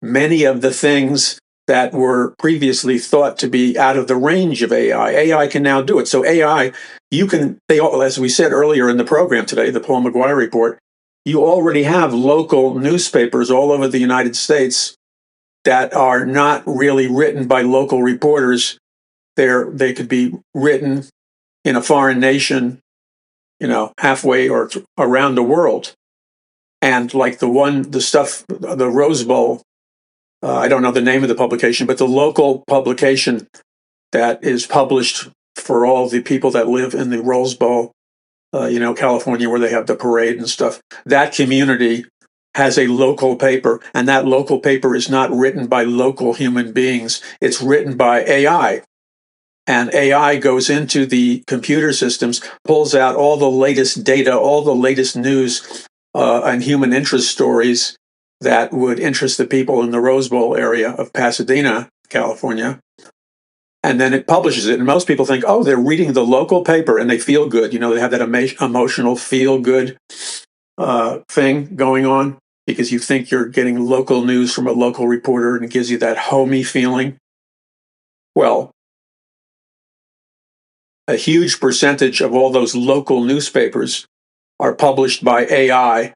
many of the things that were previously thought to be out of the range of AI. AI can now do it. So AI, as we said earlier in the program today, the Paul McGUIRE report, you already have local newspapers all over the United States that are not really written by local reporters. They could be written in a foreign nation, halfway or around the world. And like the Rose Bowl, I don't know the name of the publication, but the local publication that is published for all the people that live in the Rose Bowl, California, where they have the parade and stuff. That community has a local paper, and that local paper is not written by local human beings. It's written by AI. and AI goes into the computer systems, pulls out all the latest data, all the latest news and human interest stories that would interest the people in the Rose Bowl area of Pasadena, California. And then it publishes it. And most people think, oh, they're reading the local paper and they feel good. You know, they have that emotional feel good thing going on because you think you're getting local news from a local reporter and it gives you that homey feeling. Well, a huge percentage of all those local newspapers are published by AI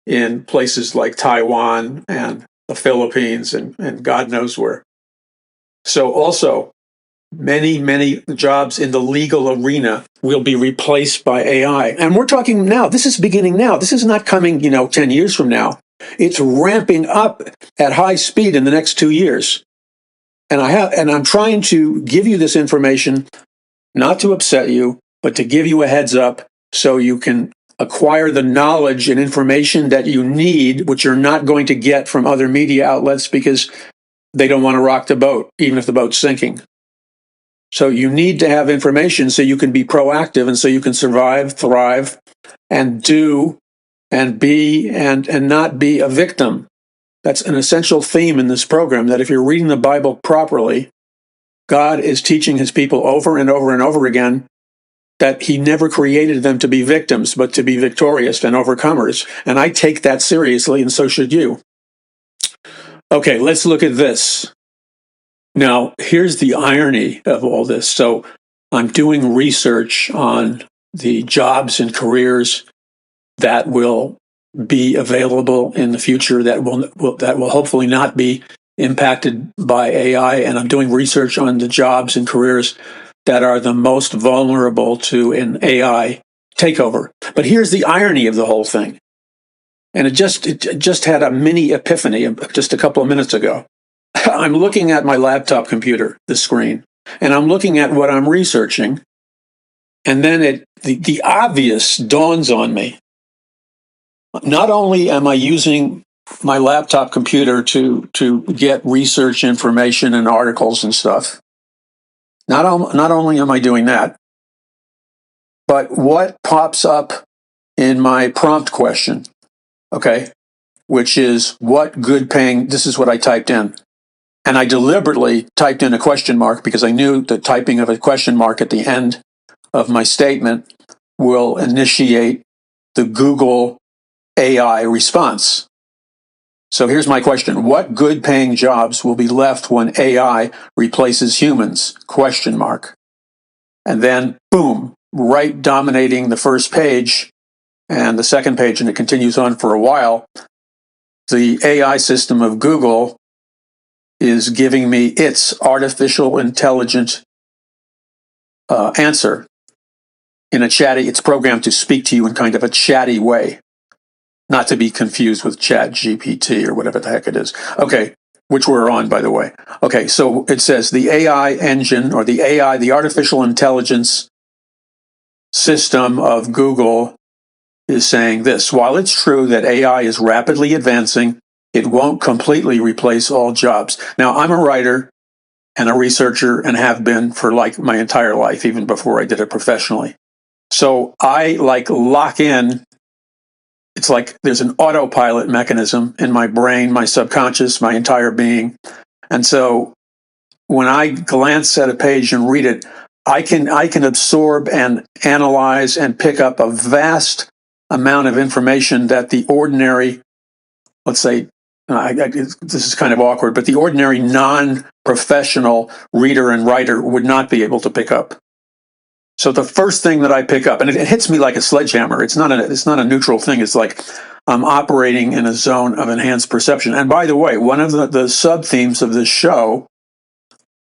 in places like Taiwan and the Philippines and God knows where. So also, many jobs in the legal arena will be replaced by AI. And we're talking now, this is beginning now. This is not coming, 10 years from now. It's ramping up at high speed in the next 2 years. And I'm trying to give you this information, not to upset you, but to give you a heads up so you can acquire the knowledge and information that you need, which you're not going to get from other media outlets because they don't want to rock the boat, even if the boat's sinking. So you need to have information so you can be proactive and so you can survive, thrive, and do and be and not be a victim. That's an essential theme in this program, that if you're reading the Bible properly, God is teaching his people over and over and over again that he never created them to be victims, but to be victorious and overcomers. And I take that seriously, and so should you. Okay, let's look at this. Now, here's the irony of all this. So I'm doing research on the jobs and careers that will be available in the future that will hopefully not be impacted by AI. And I'm doing research on the jobs and careers that are the most vulnerable to an AI takeover. But here's the irony of the whole thing. And it just had a mini epiphany just a couple of minutes ago. I'm looking at my laptop computer, the screen, and I'm looking at what I'm researching. And then the obvious dawns on me. Not only am I using my laptop computer to get research information and articles and stuff, not only am I doing that, but what pops up in my prompt question, okay, which is what good paying, this is what I typed in. And I deliberately typed in a question mark because I knew the typing of a question mark at the end of my statement will initiate the Google AI response. So here's my question. What good paying jobs will be left when AI replaces humans? Question mark. And then boom, right dominating the first page and the second page, and it continues on for a while. The AI system of Google is giving me its artificial intelligent answer in a chatty, it's programmed to speak to you in kind of a chatty way, not to be confused with Chat GPT or whatever the heck it is. Okay, which we're on, by the way. Okay, so it says the AI engine or the artificial intelligence system of Google is saying this. While it's true that AI is rapidly advancing, it won't completely replace all jobs. Now, I'm a writer and a researcher and have been for like my entire life, even before I did it professionally. So I lock in. It's like there's an autopilot mechanism in my brain, my subconscious, my entire being. And so when I glance at a page and read it, I can absorb and analyze and pick up a vast amount of information that the ordinary, let's say, this is kind of awkward, but the ordinary non-professional reader and writer would not be able to pick up. So the first thing that I pick up, and it hits me like a sledgehammer. It's not a neutral thing. It's like I'm operating in a zone of enhanced perception. And by the way, one of the sub-themes of this show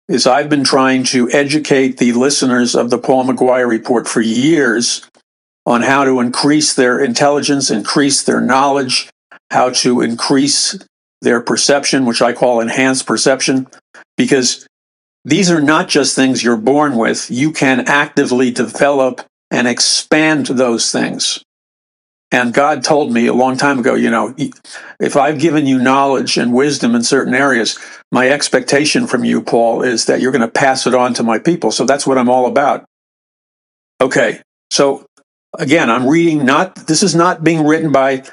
is I've been trying to educate the listeners of the Paul McGUIRE Report for years on how to increase their intelligence, increase their knowledge, how to increase their perception, which I call enhanced perception, because these are not just things you're born with. You can actively develop and expand those things. And God told me a long time ago, if I've given you knowledge and wisdom in certain areas, my expectation from you, Paul, is that you're going to pass it on to my people. So that's what I'm all about. Okay. So again, I'm reading this is not being written by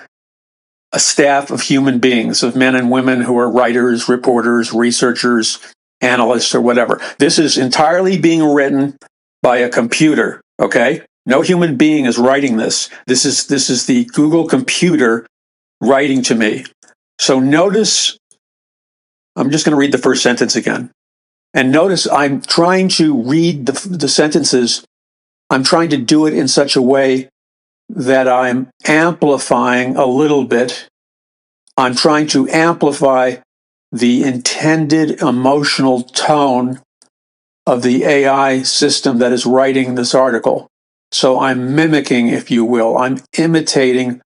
a staff of human beings, of men and women who are writers, reporters, researchers, analysts, or whatever. This is entirely being written by a computer. Okay. No human being is writing this. This is the Google computer writing to me. So notice, I'm just going to read the first sentence again. And notice I'm trying to read the sentences. I'm trying to do it in such a way that I'm amplifying a little bit. I'm trying to amplify the intended emotional tone of the AI system that is writing this article. So I'm mimicking, if you will, I'm imitating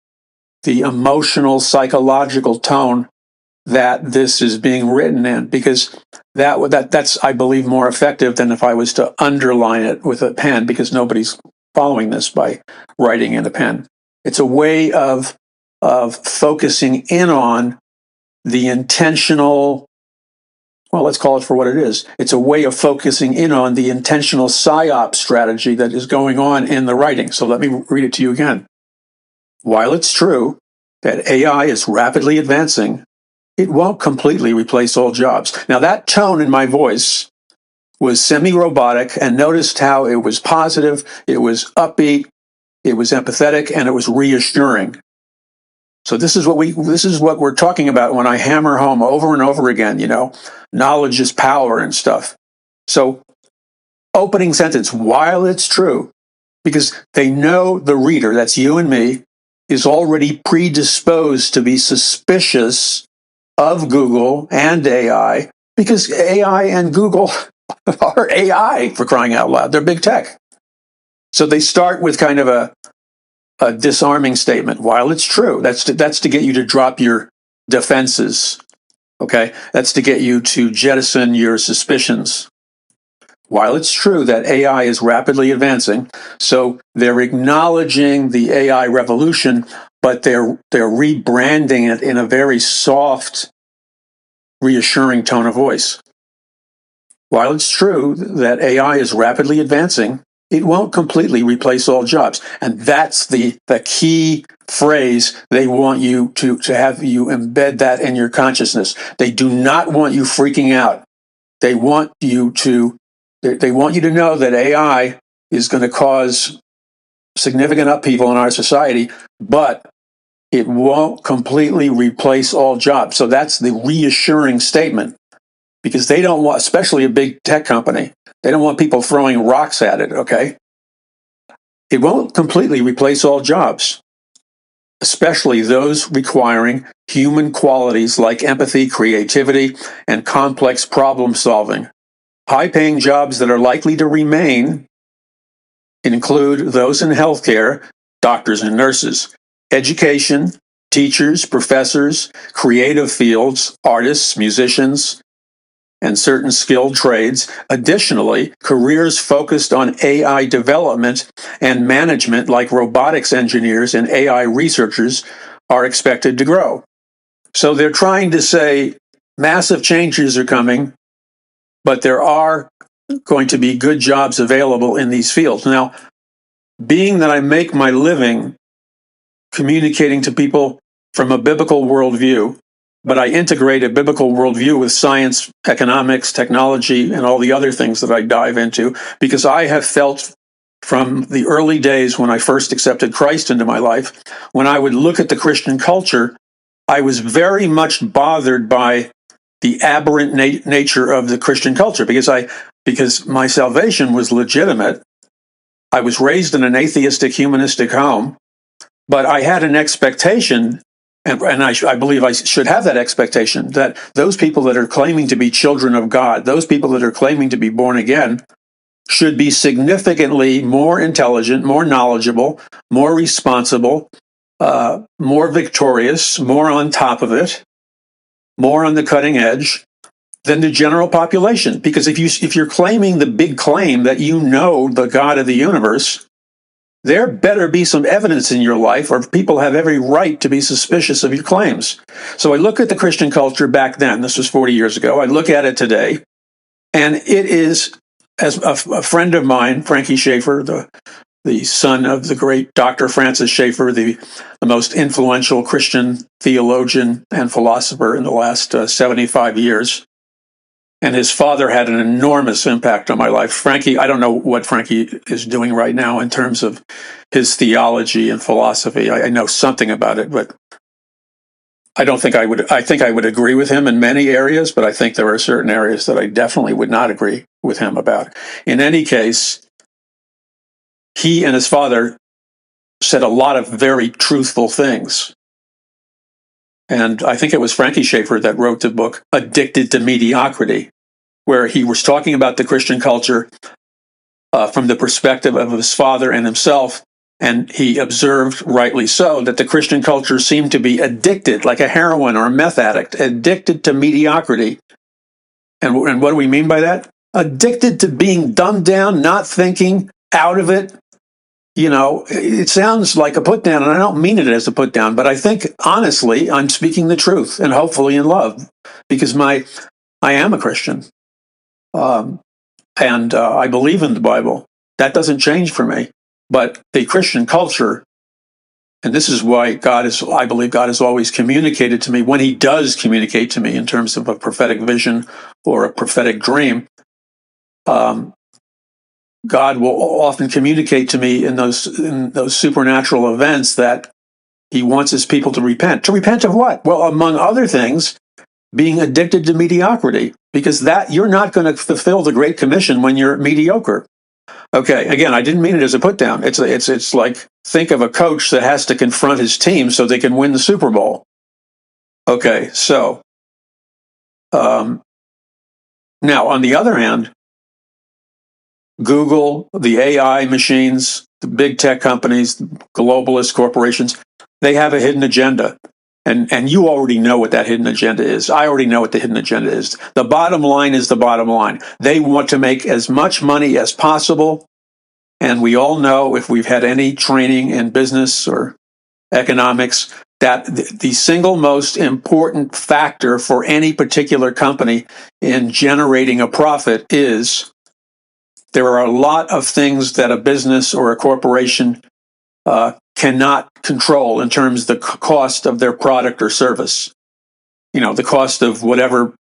the emotional, psychological tone that this is being written in, because that's, I believe, more effective than if I was to underline it with a pen, because nobody's following this by writing in a pen. It's a way of focusing in on the intentional, well, let's call it for what it is. It's a way of focusing in on the intentional psyop strategy that is going on in the writing. So let me read it to you again. While it's true that AI is rapidly advancing, it won't completely replace all jobs. Now, that tone in my voice was semi-robotic, and noticed how it was positive, it was upbeat, it was empathetic, and it was reassuring. So this is what we're talking about when I hammer home over and over again, knowledge is power and stuff. So opening sentence, while it's true, because they know the reader, that's you and me, is already predisposed to be suspicious of Google and AI, because AI and Google are AI, for crying out loud. They're big tech. So they start with kind of a disarming statement. While it's true, that's to get you to drop your defenses. Okay, that's to get you to jettison your suspicions. While it's true that AI is rapidly advancing, so they're acknowledging the AI revolution, but they're rebranding it in a very soft, reassuring tone of voice. While it's true that AI is rapidly advancing, it won't completely replace all jobs. And that's the key phrase they want you to have you embed that in your consciousness. They do not want you freaking out. They want you to know that AI is going to cause significant upheaval in our society, but it won't completely replace all jobs. So that's the reassuring statement, because they don't want, especially a big tech company, they don't want people throwing rocks at it, okay? It won't completely replace all jobs, especially those requiring human qualities like empathy, creativity, and complex problem solving. High-paying jobs that are likely to remain include those in healthcare, doctors and nurses, education, teachers, professors, creative fields, artists, musicians, and certain skilled trades. Additionally, careers focused on AI development and management, like robotics engineers and AI researchers, are expected to grow. So they're trying to say massive changes are coming, but there are going to be good jobs available in these fields. Now, being that I make my living communicating to people from a biblical worldview, but I integrate a biblical worldview with science, economics, technology, and all the other things that I dive into, because I have felt from the early days when I first accepted Christ into my life, when I would look at the Christian culture, I was very much bothered by the aberrant nature of the Christian culture, because my salvation was legitimate. I was raised in an atheistic, humanistic home, but I had an expectation, and I believe I should have that expectation, that those people that are claiming to be children of God, those people that are claiming to be born again, should be significantly more intelligent, more knowledgeable, more responsible, more victorious, more on top of it, more on the cutting edge than the general population. Because if you're claiming the big claim that you know the God of the universe, there better be some evidence in your life, or people have every right to be suspicious of your claims. So I look at the Christian culture back then, this was 40 years ago, I look at it today, and it is, as a friend of mine, Frankie Schaeffer, the son of the great Dr. Francis Schaeffer, the most influential Christian theologian and philosopher in the last 75 years. And his father had an enormous impact on my life. Frankie, I don't know what Frankie is doing right now in terms of his theology and philosophy. I know something about it, but I don't think I would. I think I would agree with him in many areas, but I think there are certain areas that I definitely would not agree with him about. In any case, he and his father said a lot of very truthful things. And I think it was Frankie Schaeffer that wrote the book Addicted to Mediocrity, where he was talking about the Christian culture from the perspective of his father and himself. And he observed, rightly so, that the Christian culture seemed to be addicted, like a heroin or a meth addict, addicted to mediocrity. And what do we mean by that? Addicted to being dumbed down, not thinking, out of it. You know, it sounds like a put down, and I don't mean it as a put down, but I think, honestly, I'm speaking the truth, and hopefully in love, because I am a Christian, and I believe in the Bible. That doesn't change for me. But the Christian culture, and this is why I believe God has always communicated to me, when he does communicate to me in terms of a prophetic vision or a prophetic dream, God will often communicate to me in those supernatural events that he wants his people to repent. To repent of what? Well, among other things, being addicted to mediocrity, because that you're not going to fulfill the Great Commission when you're mediocre. Okay, again, I didn't mean it as a put down. It's like, think of a coach that has to confront his team so they can win the Super Bowl. Okay, so now on the other hand, Google, the AI machines, the big tech companies, the globalist corporations, they have a hidden agenda. And you already know what that hidden agenda is. I already know what the hidden agenda is. The bottom line is the bottom line. They want to make as much money as possible. And we all know, if we've had any training in business or economics, that the single most important factor for any particular company in generating a profit is there are a lot of things that a business or a corporation cannot control in terms of the cost of their product or service. You know, the cost of whatever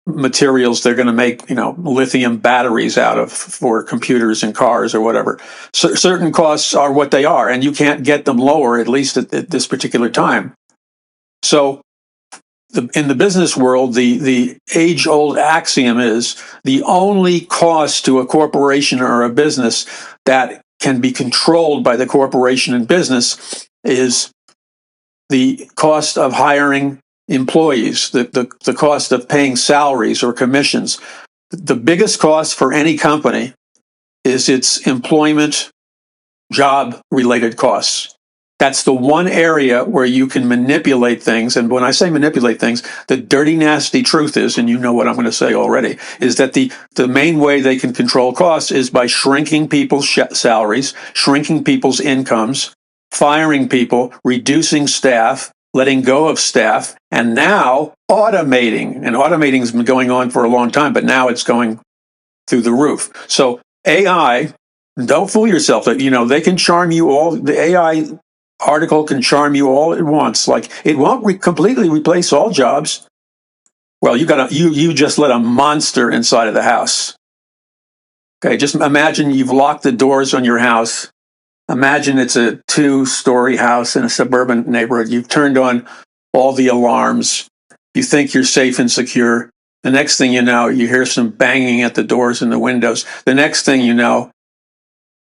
materials they're going to make, lithium batteries out of for computers and cars or whatever. Certain costs are what they are, and you can't get them lower, at least at this particular time. So in the business world, the age-old axiom is the only cost to a corporation or a business that can be controlled by the corporation and business is the cost of hiring employees, the cost of paying salaries or commissions. The biggest cost for any company is its employment, job-related costs. That's the one area where you can manipulate things. And when I say manipulate things, the dirty, nasty truth is, and you know what I'm going to say already, is that the main way they can control costs is by shrinking people's salaries, shrinking people's incomes, firing people, reducing staff, letting go of staff, and now automating. And automating has been going on for a long time, but now it's going through the roof. So AI, don't fool yourself that, they can charm you all. The AI article can charm you all it wants. Like, it won't completely replace all jobs. Well, you just let a monster inside of the house. Okay, just imagine you've locked the doors on your house. Imagine it's a 2-story house in a suburban neighborhood. You've turned on all the alarms. You think you're safe and secure. The next thing you know, you hear some banging at the doors and the windows. The next thing you know,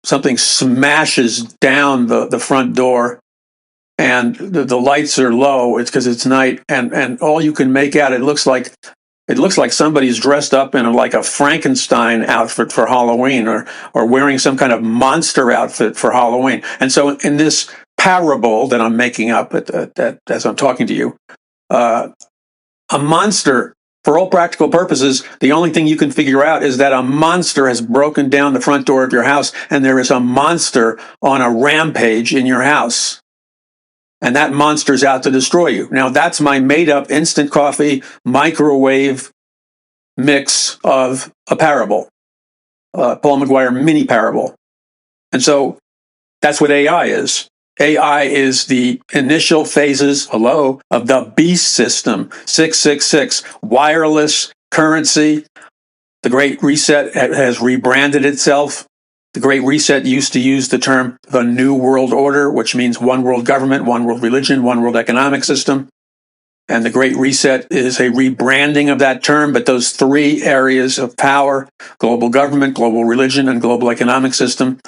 something smashes down the front door, and the lights are low. It's because it's night, and all you can make out, it looks like somebody's dressed up in like a Frankenstein outfit for Halloween, or wearing some kind of monster outfit for Halloween. And so in this parable that I'm making up as I'm talking to you, a monster For all practical purposes, the only thing you can figure out is that a monster has broken down the front door of your house, and there is a monster on a rampage in your house. And that monster's out to destroy you. Now, that's my made-up instant coffee microwave mix of a parable, Paul McGUIRE mini parable. And so that's what AI is. AI is the initial phases, of the beast system, 666, wireless currency. The Great Reset has rebranded itself. The Great Reset used to use the term the New World Order, which means one world government, one world religion, one world economic system. And the Great Reset is a rebranding of that term, but those three areas of power, global government, global religion, and global economic system,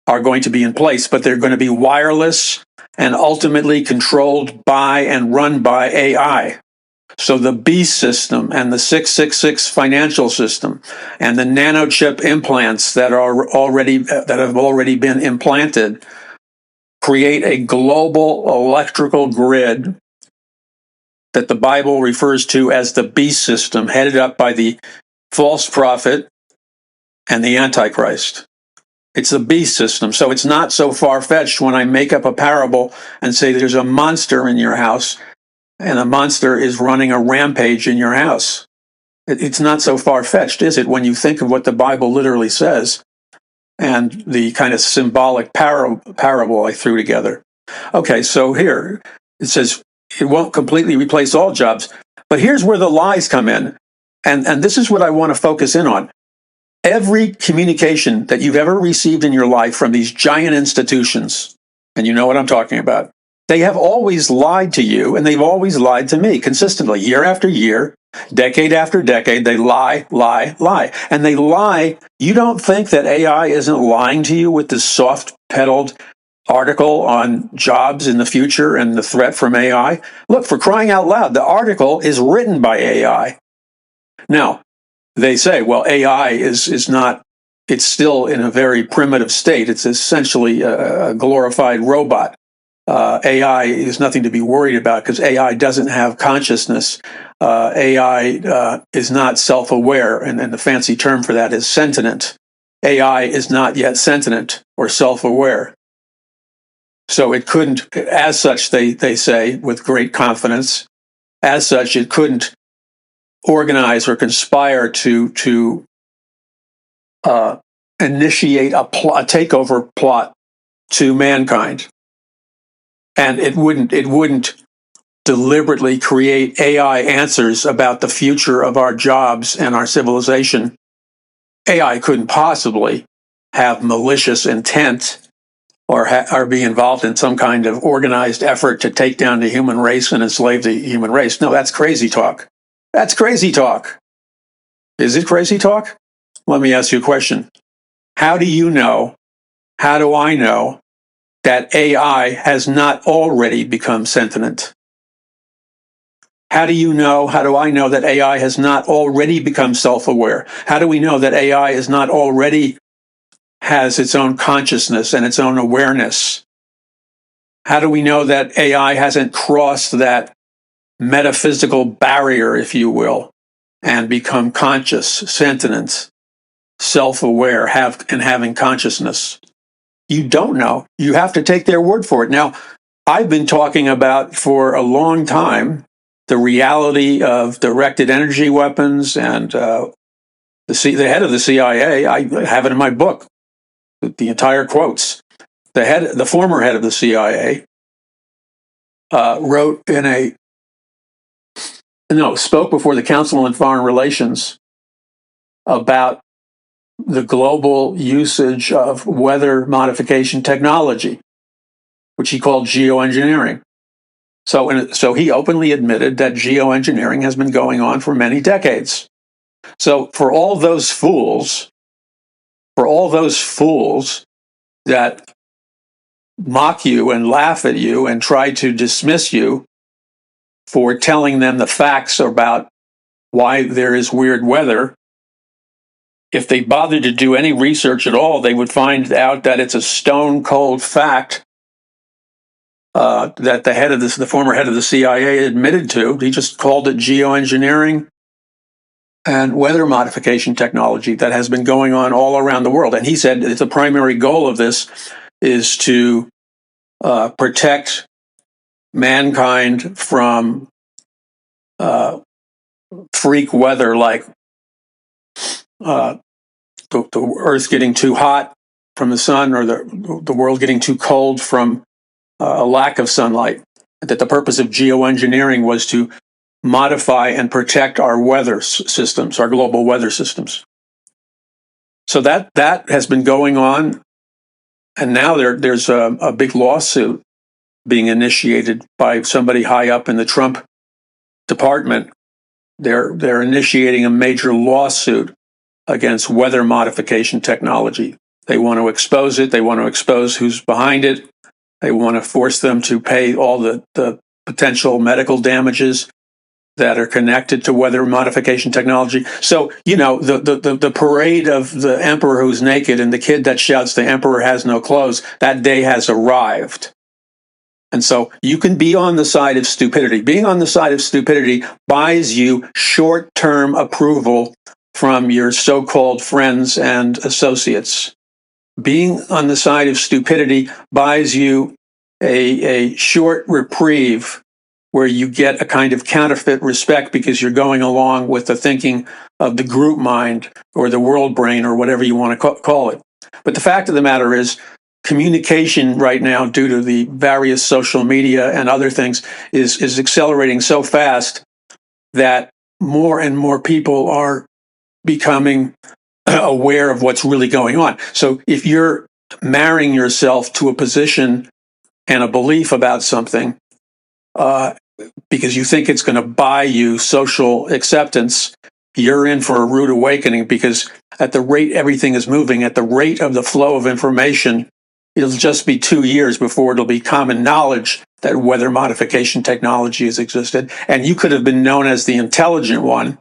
are going to be in place, but they're going to be wireless and ultimately controlled by and run by AI. So the beast system and the 666 financial system and the nanochip implants that have already been implanted create a global electrical grid that the Bible refers to as the beast system, headed up by the false prophet and the Antichrist. It's the beast system. So it's not so far-fetched when I make up a parable and say there's a monster in your house and the monster is running a rampage in your house. It's not so far-fetched, is it, when you think of what the Bible literally says and the kind of symbolic parable I threw together. Okay, so here it says it won't completely replace all jobs. But here's where the lies come in. And this is what I want to focus in on. Every communication that you've ever received in your life from these giant institutions, and you know what I'm talking about, they have always lied to you, and they've always lied to me consistently, year after year, decade after decade. They lie, lie, lie. And they lie. You don't think that AI isn't lying to you with this soft-pedaled article on jobs in the future and the threat from AI? Look, for crying out loud, the article is written by AI. Now, they say, well, AI is not, it's still in a very primitive state. It's essentially a glorified robot. AI is nothing to be worried about because AI doesn't have consciousness. AI is not self-aware, and the fancy term for that is sentient. AI is not yet sentient or self-aware. So it couldn't, as such, they say with great confidence, as such, it couldn't organize or conspire to initiate a takeover plot to mankind, and it wouldn't deliberately create AI answers about the future of our jobs and our civilization. AI couldn't possibly have malicious intent or be involved in some kind of organized effort to take down the human race and enslave the human race. No, that's crazy talk. That's crazy talk. Is it crazy talk? Let me ask you a question. How do you know, how do I know that AI has not already become sentient? How do you know, how do I know that AI has not already become self-aware? How do we know that AI is not already has its own consciousness and its own awareness? How do we know that AI hasn't crossed that metaphysical barrier, if you will, and become conscious, sentient, self-aware, having consciousness? You don't know. You have to take their word for it. Now, I've been talking about for a long time the reality of directed energy weapons, and the head of the CIA, I have it in my book, the entire quotes. The former head of the CIA, spoke before the Council on Foreign Relations about the global usage of weather modification technology, which he called geoengineering. So he openly admitted that geoengineering has been going on for many decades. So for all those fools that mock you and laugh at you and try to dismiss you for telling them the facts about why there is weird weather, if they bothered to do any research at all, they would find out that it's a stone cold fact that the former head of the CIA admitted to. He just called it geoengineering. and weather modification technology that has been going on all around the world. And he said that the primary goal of this is to protect mankind from freak weather like the Earth getting too hot from the sun, or the world getting too cold from a lack of sunlight. That the purpose of geoengineering was to modify and protect our weather systems, our global weather systems. So that has been going on, and now there's a big lawsuit being initiated by somebody high up in the Trump department. They're initiating a major lawsuit against weather modification technology. They want to expose it. They want to expose who's behind it. They want to force them to pay all the potential medical damages that are connected to weather modification technology. So, the parade of the emperor who's naked and the kid that shouts, "The emperor has no clothes," that day has arrived. And so you can be on the side of stupidity. Being on the side of stupidity buys you short-term approval from your so-called friends and associates. Being on the side of stupidity buys you a short reprieve where you get a kind of counterfeit respect because you're going along with the thinking of the group mind or the world brain or whatever you want to call it. But the fact of the matter is, communication right now, due to the various social media and other things, is accelerating so fast that more and more people are becoming aware of what's really going on. So if you're marrying yourself to a position and a belief about something because you think it's going to buy you social acceptance, you're in for a rude awakening, because at the rate everything is moving, at the rate of the flow of information, it'll just be 2 years before it'll be common knowledge that weather modification technology has existed. And you could have been known as the intelligent one.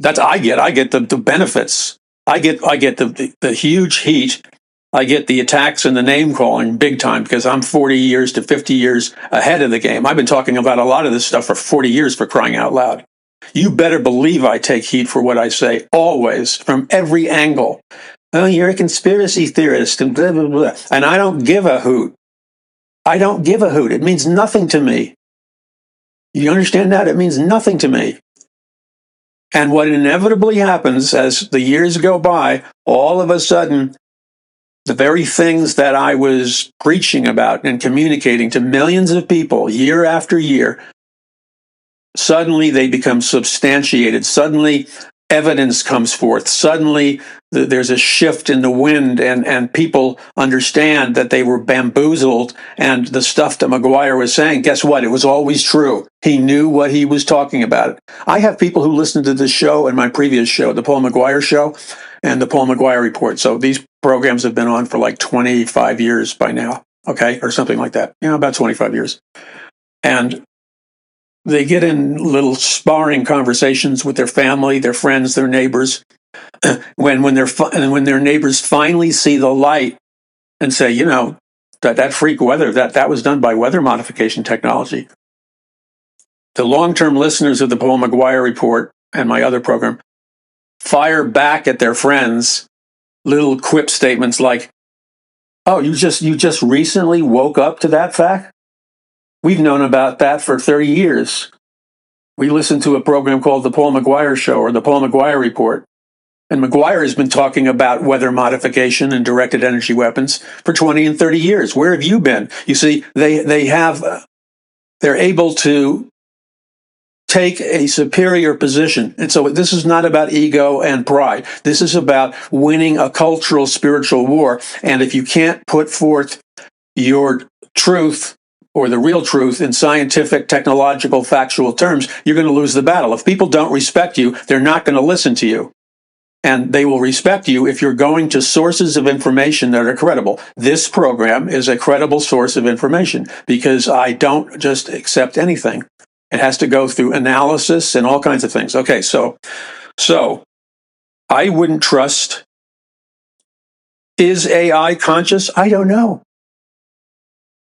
I get the benefits. I get the huge heat. I get the attacks and the name calling big time because I'm 40 years to 50 years ahead of the game. I've been talking about a lot of this stuff for 40 years, for crying out loud. You better believe I take heat for what I say, always, from every angle. Oh, you're a conspiracy theorist and blah, blah, blah. And I don't give a hoot. I don't give a hoot. It means nothing to me. You understand that? It means nothing to me. And what inevitably happens as the years go by, all of a sudden, the very things that I was preaching about and communicating to millions of people year after year, suddenly they become substantiated. Suddenly evidence comes forth. Suddenly there's a shift in the wind, and people understand that they were bamboozled, and the stuff that McGUIRE was saying, guess what? It was always true. He knew what he was talking about. I have people who listen to this show and my previous show, the Paul McGUIRE Show and the Paul McGUIRE Report. So these programs have been on for like 25 years by now, okay, or something like that. About 25 years. And they get in little sparring conversations with their family, their friends, their neighbors. When their neighbors finally see the light and say, that freak weather, that was done by weather modification technology. The long-term listeners of the Paul McGUIRE Report and my other program fire back at their friends little quip statements like, "Oh, you just recently woke up to that fact? We've known about that for 30 years. We listened to a program called The Paul McGUIRE Show or The Paul McGUIRE Report. And McGUIRE has been talking about weather modification and directed energy weapons for 20 and 30 years. Where have you been?" You see, they're able to take a superior position. And so this is not about ego and pride. This is about winning a cultural, spiritual war. And if you can't put forth your truth or the real truth in scientific, technological, factual terms, you're going to lose the battle. If people don't respect you, they're not going to listen to you. And they will respect you if you're going to sources of information that are credible. This program is a credible source of information because I don't just accept anything. It has to go through analysis and all kinds of things. Okay, so I wouldn't trust. Is AI conscious? I don't know.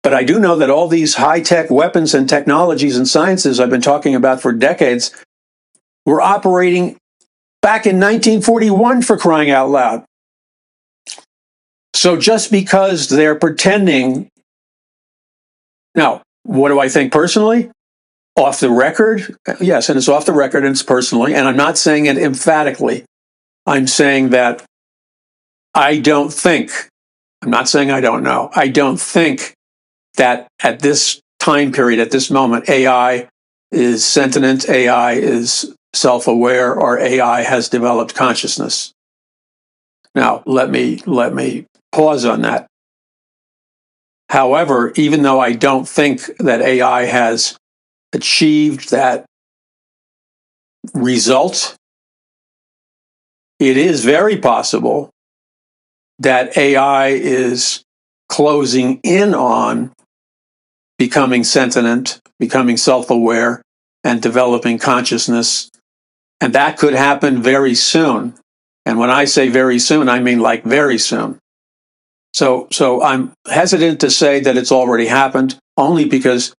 But I do know that all these high-tech weapons and technologies and sciences I've been talking about for decades were operating back in 1941, for crying out loud. So just because they're pretending, now, what do I think personally? Off the record? Yes, and it's off the record and it's personally, and I'm not saying it emphatically. I'm saying that I don't think, I'm not saying I don't know, I don't think that at this time period, at this moment, AI is sentient, AI is self-aware, or AI has developed consciousness. Now, let me pause on that. However, even though I don't think that AI has achieved that result, it is very possible that AI is closing in on becoming sentient, becoming self-aware, and developing consciousness. And that could happen very soon. And when I say very soon, I mean like very soon. So I'm hesitant to say that it's already happened, only because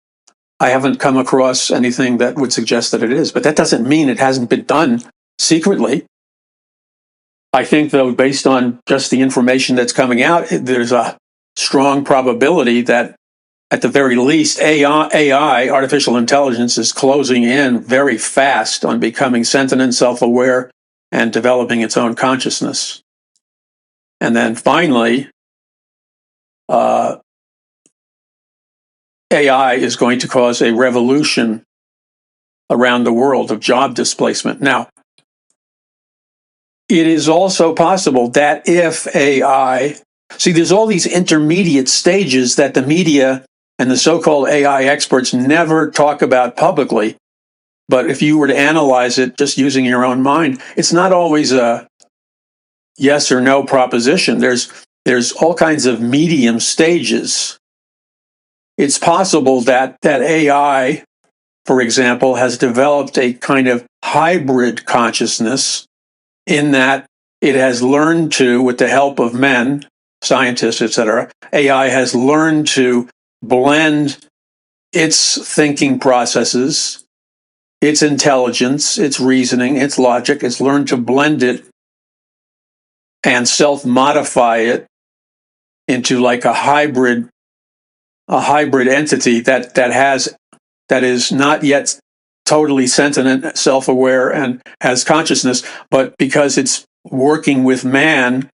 I haven't come across anything that would suggest that it is. But that doesn't mean it hasn't been done secretly. I think, though, based on just the information that's coming out, there's a strong probability that, at the very least, AI, artificial intelligence, is closing in very fast on becoming sentient, self-aware, and developing its own consciousness. And then finally, AI is going to cause a revolution around the world of job displacement. Now, it is also possible that if AI, see, there's all these intermediate stages that the media and the so-called AI experts never talk about publicly. But if you were to analyze it just using your own mind, it's not always a yes or no proposition. There's all kinds of medium stages. It's possible that AI, for example, has developed a kind of hybrid consciousness, in that it has learned to, with the help of men, scientists, etc., AI has learned to blend its thinking processes, its intelligence, its reasoning, its logic. It's learned to blend it and self-modify it into like a hybrid entity that is not yet totally sentient, self-aware, and has consciousness, but because it's working with man,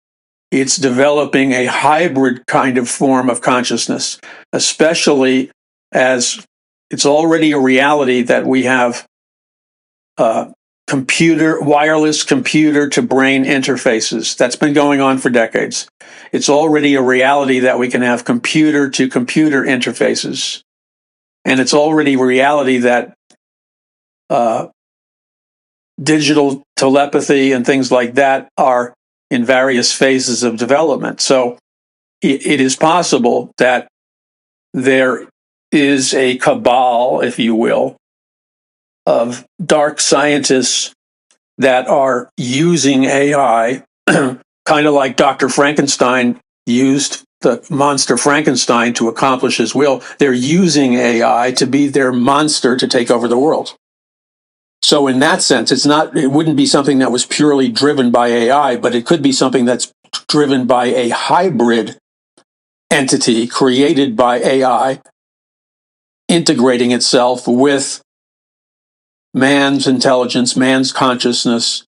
it's developing a hybrid kind of form of consciousness, especially as it's already a reality that we have wireless computer to brain interfaces. That's been going on for decades. It's already a reality that we can have computer to computer interfaces. And it's already a reality that digital telepathy and things like that are in various phases of development. So it is possible that there is a cabal, if you will, of dark scientists that are using AI, kind of like Dr. Frankenstein used the monster Frankenstein to accomplish his will. They're using AI to be their monster to take over the world. So in that sense, it wouldn't be something that was purely driven by AI, but it could be something that's driven by a hybrid entity created by AI, integrating itself with man's intelligence, man's consciousness,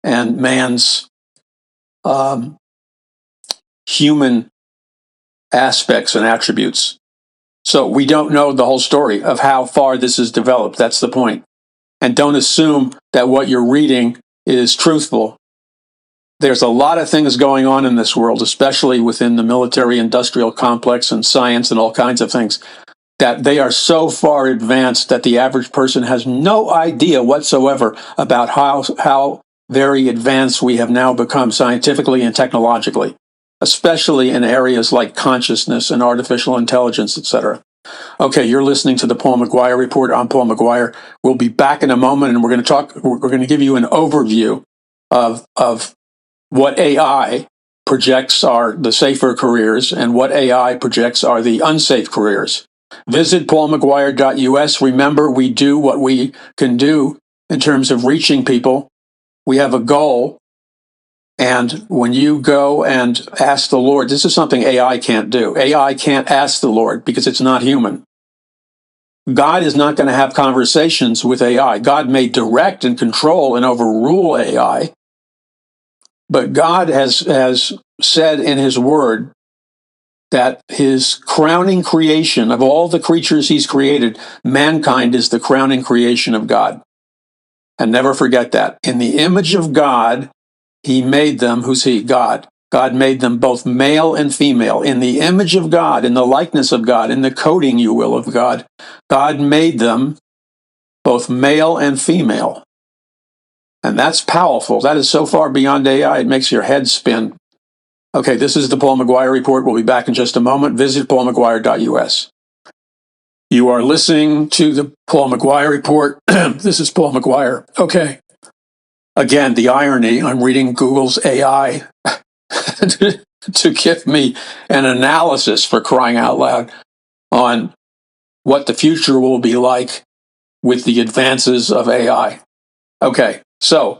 and man's human aspects and attributes. So we don't know the whole story of how far this is developed. That's the point. And don't assume that what you're reading is truthful. There's a lot of things going on in this world, especially within the military-industrial complex and science and all kinds of things, that they are so far advanced that the average person has no idea whatsoever about how very advanced we have now become scientifically and technologically, especially in areas like consciousness and artificial intelligence, etc. Okay, you're listening to the Paul McGUIRE Report. I'm Paul McGUIRE. We'll be back in a moment, and we're going to give you an overview of what AI projects are the safer careers and what AI projects are the unsafe careers. Visit paulmcguire.us. Remember, we do what we can do in terms of reaching people we have a goal. And when you go and ask the Lord, this is something AI can't do. AI can't ask the Lord because it's not human. God is not going to have conversations with AI. God may direct and control and overrule AI, but God has said in his word that his crowning creation of all the creatures he's created, mankind is the crowning creation of God. And never forget that. In the image of God, he made them. Who's he? God. God made them both male and female. In the image of God, in the likeness of God, in the coding, you will, of God, God made them both male and female. And that's powerful. That is so far beyond AI, it makes your head spin. Okay, this is the Paul McGUIRE Report. We'll be back in just a moment. Visit paulmcguire.us. You are listening to the Paul McGUIRE Report. This is Paul McGUIRE. Okay. Again, the irony, I'm reading Google's AI to give me an analysis, for crying out loud, on what the future will be like with the advances of AI. Okay, so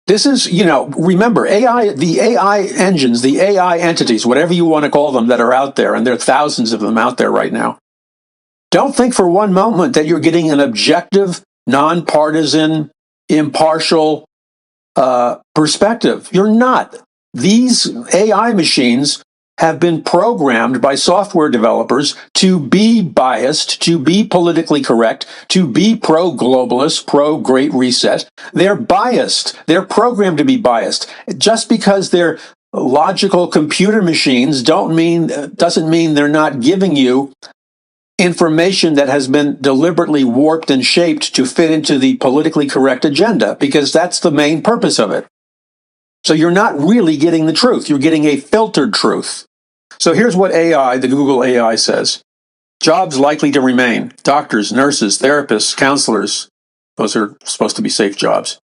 this is, remember, AI, the AI engines, the AI entities, whatever you want to call them, that are out there, and there are thousands of them out there right now. Don't think for one moment that you're getting an objective, nonpartisan, impartial perspective. You're not. These AI machines have been programmed by software developers to be biased, to be politically correct, to be pro-globalist, pro-Great Reset. They're biased. They're programmed to be biased. Just because they're logical computer machines doesn't mean they're not giving you information that has been deliberately warped and shaped to fit into the politically correct agenda, because that's the main purpose of it. So you're not really getting the truth. You're getting a filtered truth. So here's what AI, the Google AI, says. Jobs likely to remain. Doctors, nurses, therapists, counselors. Those are supposed to be safe jobs.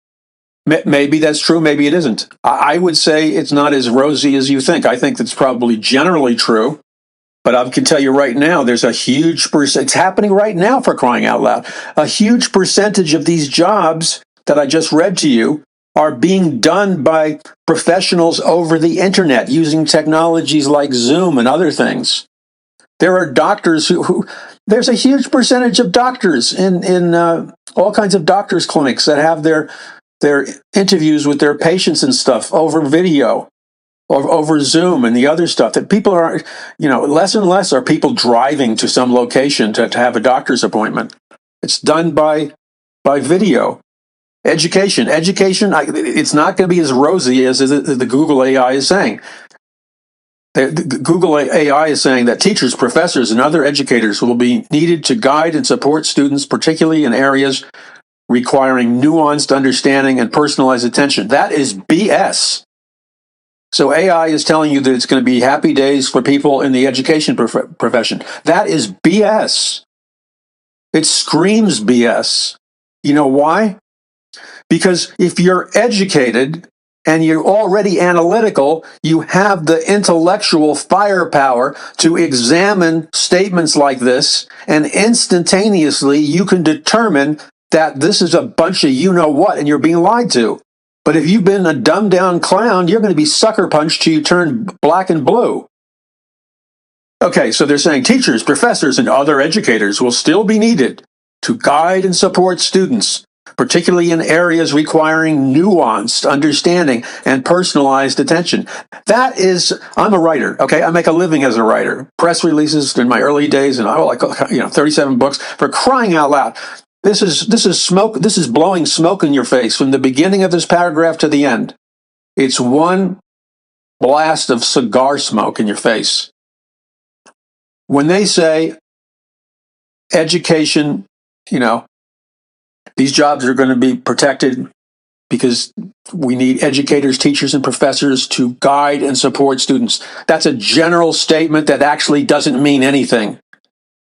Maybe that's true. Maybe it isn't. I would say it's not as rosy as you think. I think that's probably generally true. But I can tell you right now, there's a huge percent. It's happening right now, for crying out loud. A huge percentage of these jobs that I just read to you are being done by professionals over the internet using technologies like Zoom and other things. There are doctors who there's a huge percentage of doctors in all kinds of doctors' clinics that have their interviews with their patients and stuff over video, or over Zoom and the other stuff. That people are, less and less are people driving to some location to have a doctor's appointment. It's done by video. Education, it's not going to be as rosy as the Google AI is saying. The Google AI is saying that teachers, professors, and other educators will be needed to guide and support students, particularly in areas requiring nuanced understanding and personalized attention. That is BS. So AI is telling you that it's going to be happy days for people in the education profession. That is BS. It screams BS. You know why? Because if you're educated and you're already analytical, you have the intellectual firepower to examine statements like this, and instantaneously you can determine that this is a bunch of you-know-what and you're being lied to. But if you've been a dumbed-down clown, you're going to be sucker punched till you turn black and blue. Okay, so they're saying teachers, professors, and other educators will still be needed to guide and support students, particularly in areas requiring nuanced understanding and personalized attention. I'm a writer, okay? I make a living as a writer. Press releases in my early days, and I like 37 books, for crying out loud. This is smoke. This is blowing smoke in your face from the beginning of this paragraph to the end. It's one blast of cigar smoke in your face. When they say education, these jobs are going to be protected because we need educators, teachers, and professors to guide and support students. That's a general statement that actually doesn't mean anything,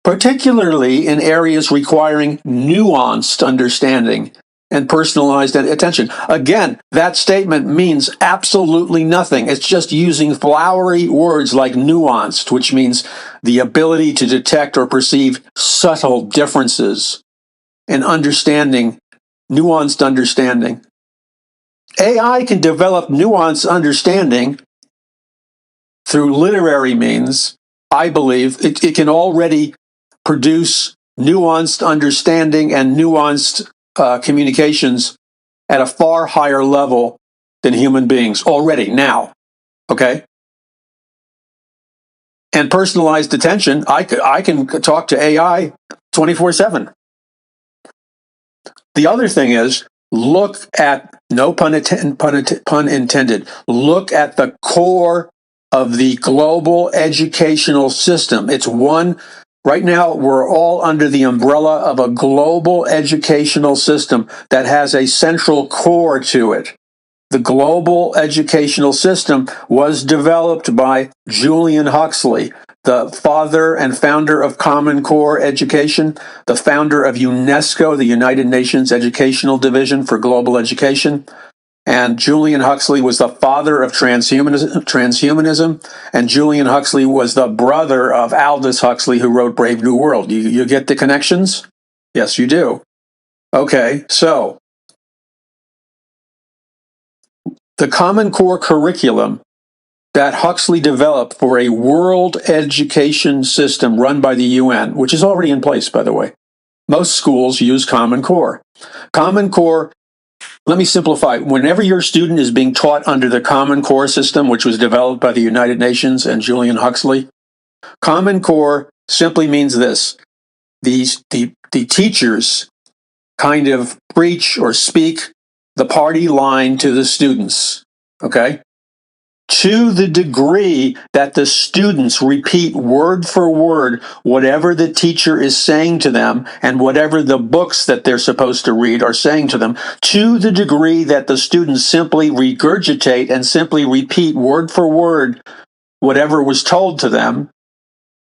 particularly in areas requiring nuanced understanding and personalized attention. Again, that statement means absolutely nothing. It's just using flowery words like nuanced, which means the ability to detect or perceive subtle differences in understanding, nuanced understanding. AI can develop nuanced understanding through literary means. I believe it can already produce nuanced understanding and nuanced communications at a far higher level than human beings already now. Okay. And personalized attention, I can talk to AI 24/7. The other thing is, look at, no pun intended, look at the core of the global educational system. It's one, right now, we're all under the umbrella of a global educational system that has a central core to it. The global educational system was developed by Julian Huxley, the father and founder of Common Core education, the founder of UNESCO, the United Nations Educational Division for Global Education. And Julian Huxley was the father of transhumanism, and Julian Huxley was the brother of Aldous Huxley, who wrote Brave New World. You get the connections? Yes, you do. Okay, so the Common Core curriculum that Huxley developed for a world education system run by the UN, which is already in place, by the way. Most schools use Common Core. Common Core, let me simplify. Whenever your student is being taught under the Common Core system, which was developed by the United Nations and Julian Huxley, Common Core simply means this. The teachers kind of preach or speak the party line to the students, okay? To the degree that the students repeat word for word whatever the teacher is saying to them and whatever the books that they're supposed to read are saying to them, to the degree that the students simply regurgitate and simply repeat word for word whatever was told to them,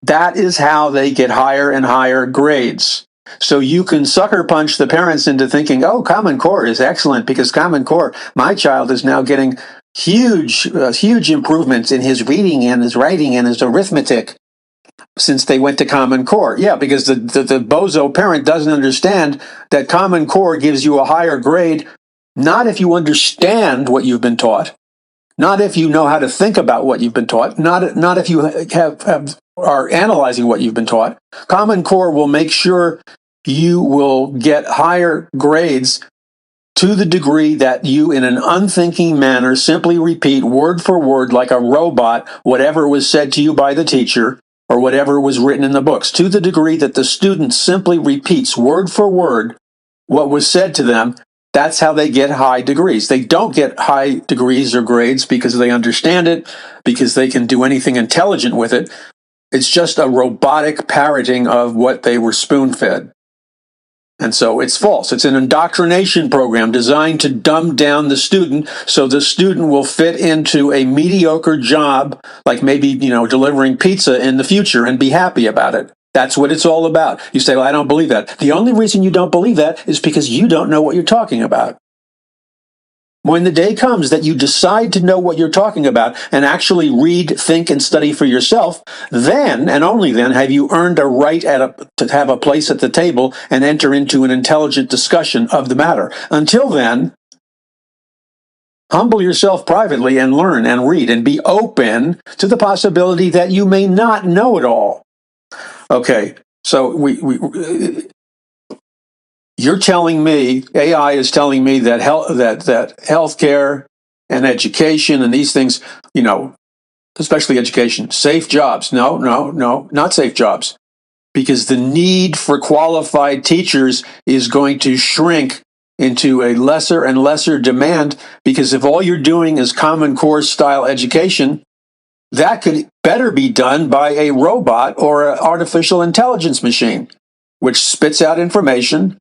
that is how they get higher and higher grades. So you can sucker punch the parents into thinking, oh, Common Core is excellent because Common Core, my child is now getting huge improvements in his reading and his writing and his arithmetic since they went to Common Core. Yeah, because the bozo parent doesn't understand that Common Core gives you a higher grade, not if you understand what you've been taught, not if you know how to think about what you've been taught, not if you are analyzing what you've been taught. Common Core will make sure you will get higher grades to the degree that you, in an unthinking manner, simply repeat word for word like a robot whatever was said to you by the teacher or whatever was written in the books, to the degree that the student simply repeats word for word what was said to them. That's how they get high degrees. They don't get high degrees or grades because they understand it, because they can do anything intelligent with it. It's just a robotic parroting of what they were spoon-fed. And so it's false. It's an indoctrination program designed to dumb down the student so the student will fit into a mediocre job, like maybe, delivering pizza in the future and be happy about it. That's what it's all about. You say, well, I don't believe that. The only reason you don't believe that is because you don't know what you're talking about. When the day comes that you decide to know what you're talking about and actually read, think, and study for yourself, then, and only then, have you earned a right to have a place at the table and enter into an intelligent discussion of the matter. Until then, humble yourself privately and learn and read and be open to the possibility that you may not know it all. Okay, so you're telling me, AI is telling me that that healthcare and education and these things, especially education, safe jobs. No, not safe jobs. Because the need for qualified teachers is going to shrink into a lesser and lesser demand, because if all you're doing is Common Core style education, that could better be done by a robot or an artificial intelligence machine, which spits out information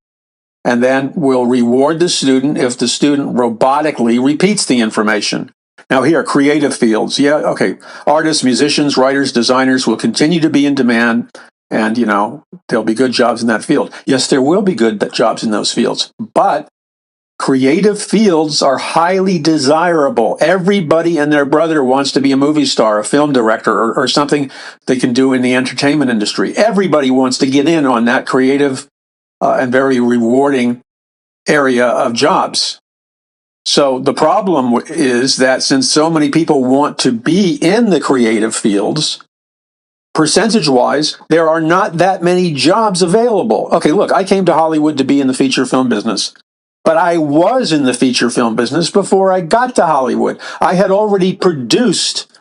and then will reward the student if the student robotically repeats the information. Now here, creative fields. Yeah, okay. Artists, musicians, writers, designers will continue to be in demand, and, there'll be good jobs in that field. Yes, there will be good jobs in those fields, but creative fields are highly desirable. Everybody and their brother wants to be a movie star, a film director, or something they can do in the entertainment industry. Everybody wants to get in on that creative and very rewarding area of jobs. So the problem is that since so many people want to be in the creative fields, percentage-wise, there are not that many jobs available. Okay, look, I came to Hollywood to be in the feature film business, but I was in the feature film business before I got to Hollywood. I had already produced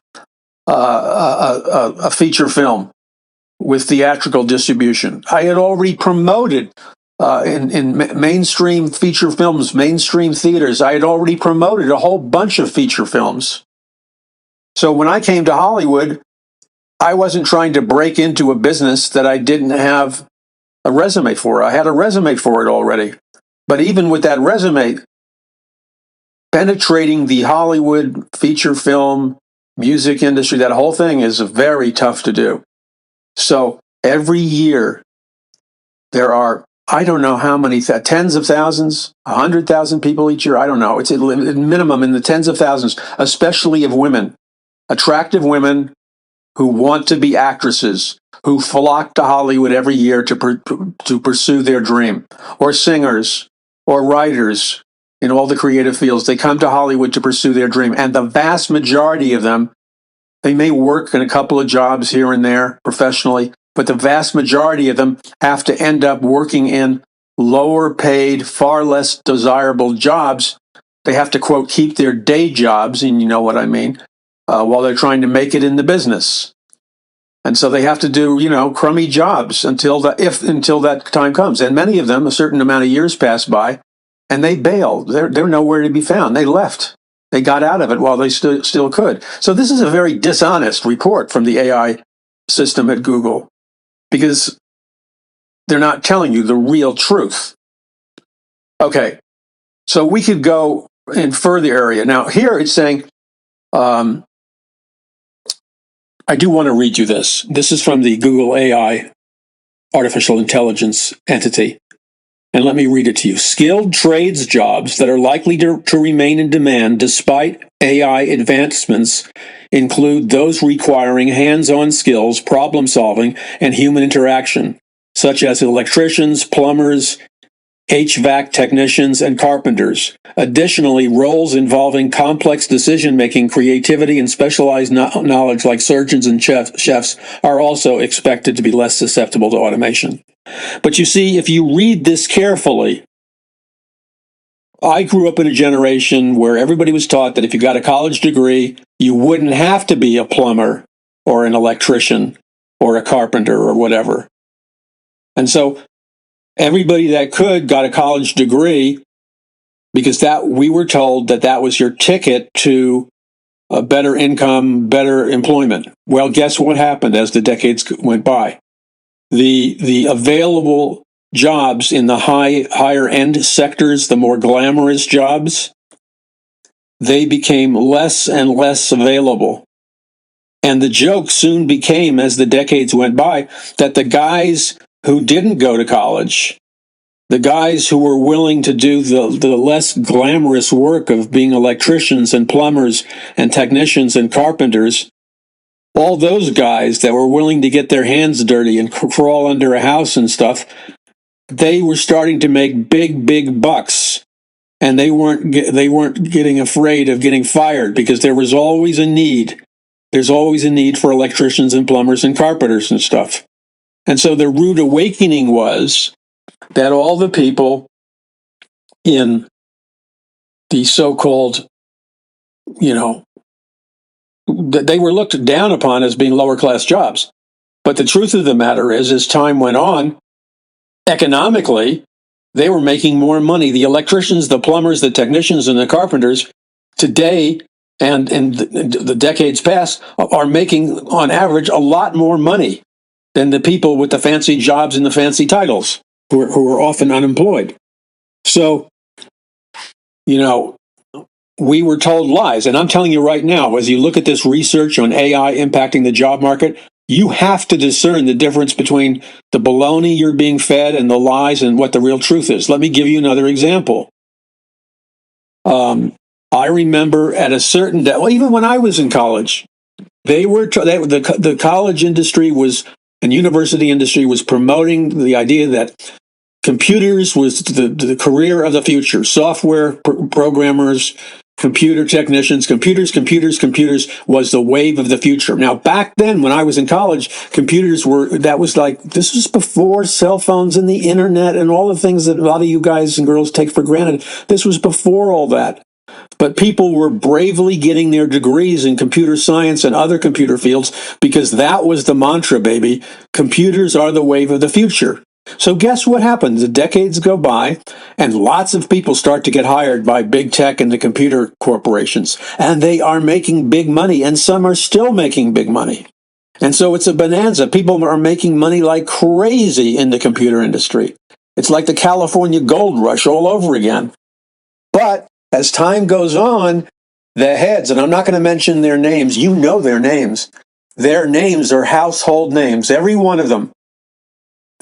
a feature film with theatrical distribution. I had already promoted in mainstream feature films, mainstream theaters. I had already promoted a whole bunch of feature films. So when I came to Hollywood, I wasn't trying to break into a business that I didn't have a resume for. I had a resume for it already. But even with that resume, penetrating the Hollywood feature film, music industry, that whole thing is very tough to do. So every year, there are, I don't know how many, tens of thousands, 100,000 people each year. I don't know. It's at minimum in the tens of thousands, especially of women, attractive women who want to be actresses, who flock to Hollywood every year to pursue their dream, or singers, or writers in all the creative fields. They come to Hollywood to pursue their dream. And the vast majority of them, they may work in a couple of jobs here and there professionally, but the vast majority of them have to end up working in lower paid, far less desirable jobs. They have to, quote, keep their day jobs, and you know what I mean, while they're trying to make it in the business. And so they have to do, crummy jobs until that time comes. And many of them, a certain amount of years pass by, and they bail. They're nowhere to be found. They left. They got out of it while they still could. So this is a very dishonest report from the AI system at Google, because they're not telling you the real truth. Okay, so we could go in further area. Now here it's saying, I do want to read you this. This is from the Google AI artificial intelligence entity. And let me read it to you. Skilled trades jobs that are likely to remain in demand despite AI advancements include those requiring hands-on skills, problem solving, and human interaction, such as electricians, plumbers, HVAC technicians, and carpenters. Additionally, roles involving complex decision-making, creativity, and specialized knowledge like surgeons and chefs are also expected to be less susceptible to automation. But you see, if you read this carefully, I grew up in a generation where everybody was taught that if you got a college degree, you wouldn't have to be a plumber or an electrician or a carpenter or whatever. And so everybody that could got a college degree because we were told that was your ticket to a better income, better employment. Well, guess what happened as the decades went by? The available jobs in the higher end sectors, the more glamorous jobs, they became less and less available. And the joke soon became, as the decades went by, that the guys who didn't go to college, the guys who were willing to do the less glamorous work of being electricians and plumbers and technicians and carpenters, all those guys that were willing to get their hands dirty and crawl under a house and stuff, they were starting to make big bucks, and they weren't getting afraid of getting fired because there was always a need. There's always a need for electricians and plumbers and carpenters and stuff. And so the rude awakening was that all the people in the so-called, they were looked down upon as being lower class jobs. But the truth of the matter is, as time went on, economically, they were making more money. The electricians, the plumbers, the technicians, and the carpenters today and in the decades past are making, on average, a lot more money than the people with the fancy jobs and the fancy titles who are often unemployed. So, we were told lies. And I'm telling you right now, as you look at this research on AI impacting the job market, you have to discern the difference between the baloney you're being fed and the lies and what the real truth is. Let me give you another example. I remember at a certain even when I was in college, the college industry and university industry was promoting the idea that computers was the career of the future. Software programmers, computer technicians, computers was the wave of the future. Now, back then, when I was in college, this was before cell phones and the internet and all the things that a lot of you guys and girls take for granted. This was before all that. But people were bravely getting their degrees in computer science and other computer fields because that was the mantra, baby. Computers are the wave of the future. So guess what happens? The decades go by, and lots of people start to get hired by big tech and the computer corporations, and they are making big money, and some are still making big money. And so it's a bonanza. People are making money like crazy in the computer industry. It's like the California gold rush all over again. But as time goes on, the heads, and I'm not going to mention their names, you know their names. Their names are household names, every one of them.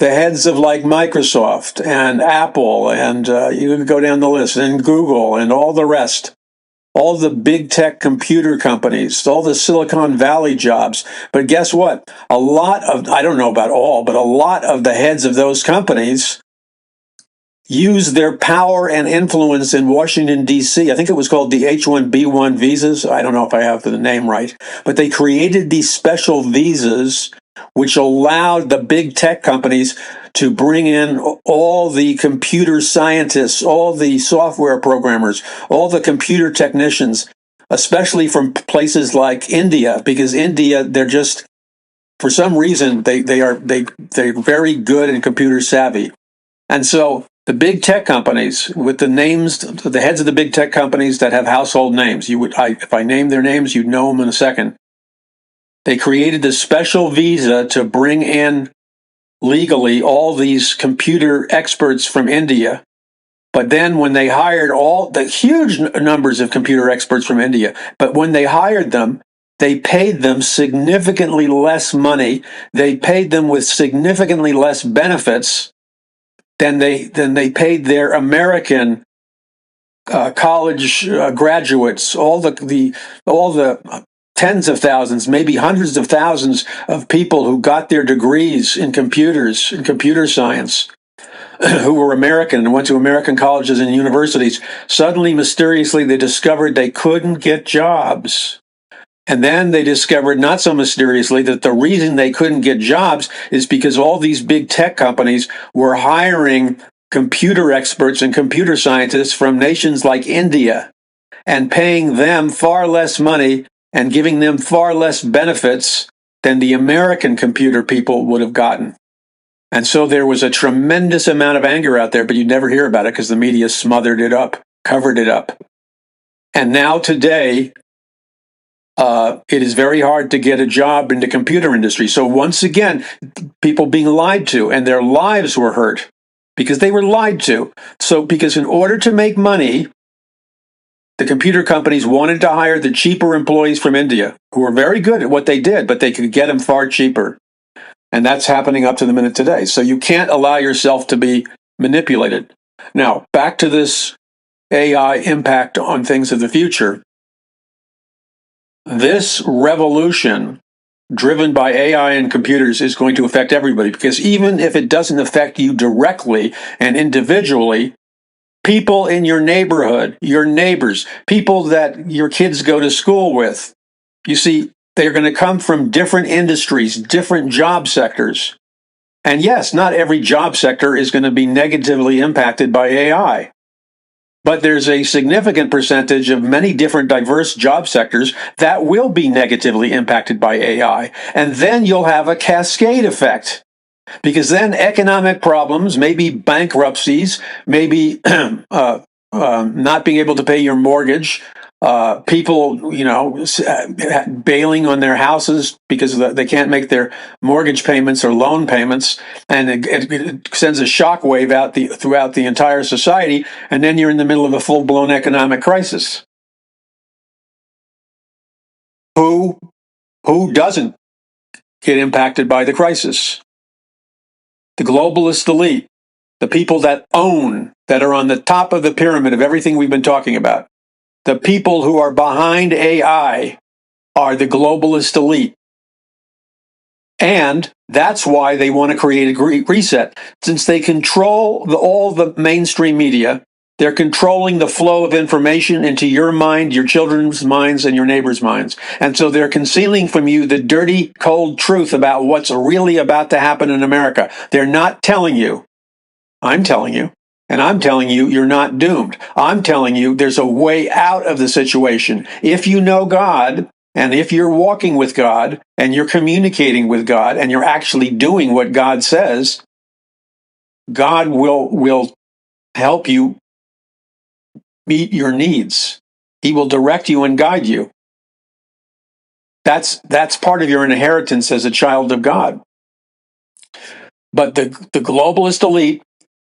The heads of like Microsoft and Apple, and you can go down the list, and Google and all the rest, all the big tech computer companies, all the Silicon Valley jobs. But guess what? I don't know about all, but a lot of the heads of those companies use their power and influence in Washington, D.C. I think it was called the H-1B1 visas. I don't know if I have the name right, but they created these special visas which allowed the big tech companies to bring in all the computer scientists, all the software programmers, all the computer technicians, especially from places like India, because India, they're just, for some reason, they're very good and computer savvy. And so the big tech companies with the names, the heads of the big tech companies that have household names, if I name their names, you'd know them in a second. They created this special visa to bring in legally all these computer experts from India. But then when they hired all the huge numbers of computer experts from India, but when they hired them, they paid them significantly less money. They paid them with significantly less benefits than they paid their American college graduates. All the tens of thousands, maybe hundreds of thousands of people who got their degrees in computers and computer science, who were American and went to American colleges and universities. Suddenly, mysteriously, they discovered they couldn't get jobs. And then they discovered, not so mysteriously, that the reason they couldn't get jobs is because all these big tech companies were hiring computer experts and computer scientists from nations like India and paying them far less money and giving them far less benefits than the American computer people would have gotten. And so there was a tremendous amount of anger out there, but you'd never hear about it because the media smothered it up, covered it up. And now today, it is very hard to get a job in the computer industry. So once again, people being lied to, and their lives were hurt because they were lied to. So because in order to make money, the computer companies wanted to hire the cheaper employees from India who were very good at what they did, but they could get them far cheaper. And that's happening up to the minute today. So you can't allow yourself to be manipulated. Now, back to this AI impact on things of the future. This revolution driven by AI and computers is going to affect everybody, because even if it doesn't affect you directly and individually, people in your neighborhood, your neighbors, people that your kids go to school with, you see, they're going to come from different industries, different job sectors. And yes, not every job sector is going to be negatively impacted by AI. But there's a significant percentage of many different diverse job sectors that will be negatively impacted by AI. And then you'll have a cascade effect. Because then economic problems, maybe bankruptcies, maybe not being able to pay your mortgage, people, bailing on their houses because they can't make their mortgage payments or loan payments, and it sends a shockwave out throughout the entire society, and then you're in the middle of a full-blown economic crisis. Who doesn't get impacted by the crisis? The globalist elite, the people that are on the top of the pyramid of everything we've been talking about. The people who are behind AI are the globalist elite. And That's why they want to create a great reset. Since they control all the mainstream media, they're controlling the flow of information into your mind, your children's minds, and your neighbors' minds. And so they're concealing from you the dirty, cold truth about what's really about to happen in America. They're not telling you. I'm telling you. And I'm telling you, you're not doomed. I'm telling you, there's a way out of the situation. If you know God, and if you're walking with God, and you're communicating with God, and you're actually doing what God says, God will help you meet your needs. He will direct you and guide you. That's part of your inheritance as a child of God. But the globalist elite,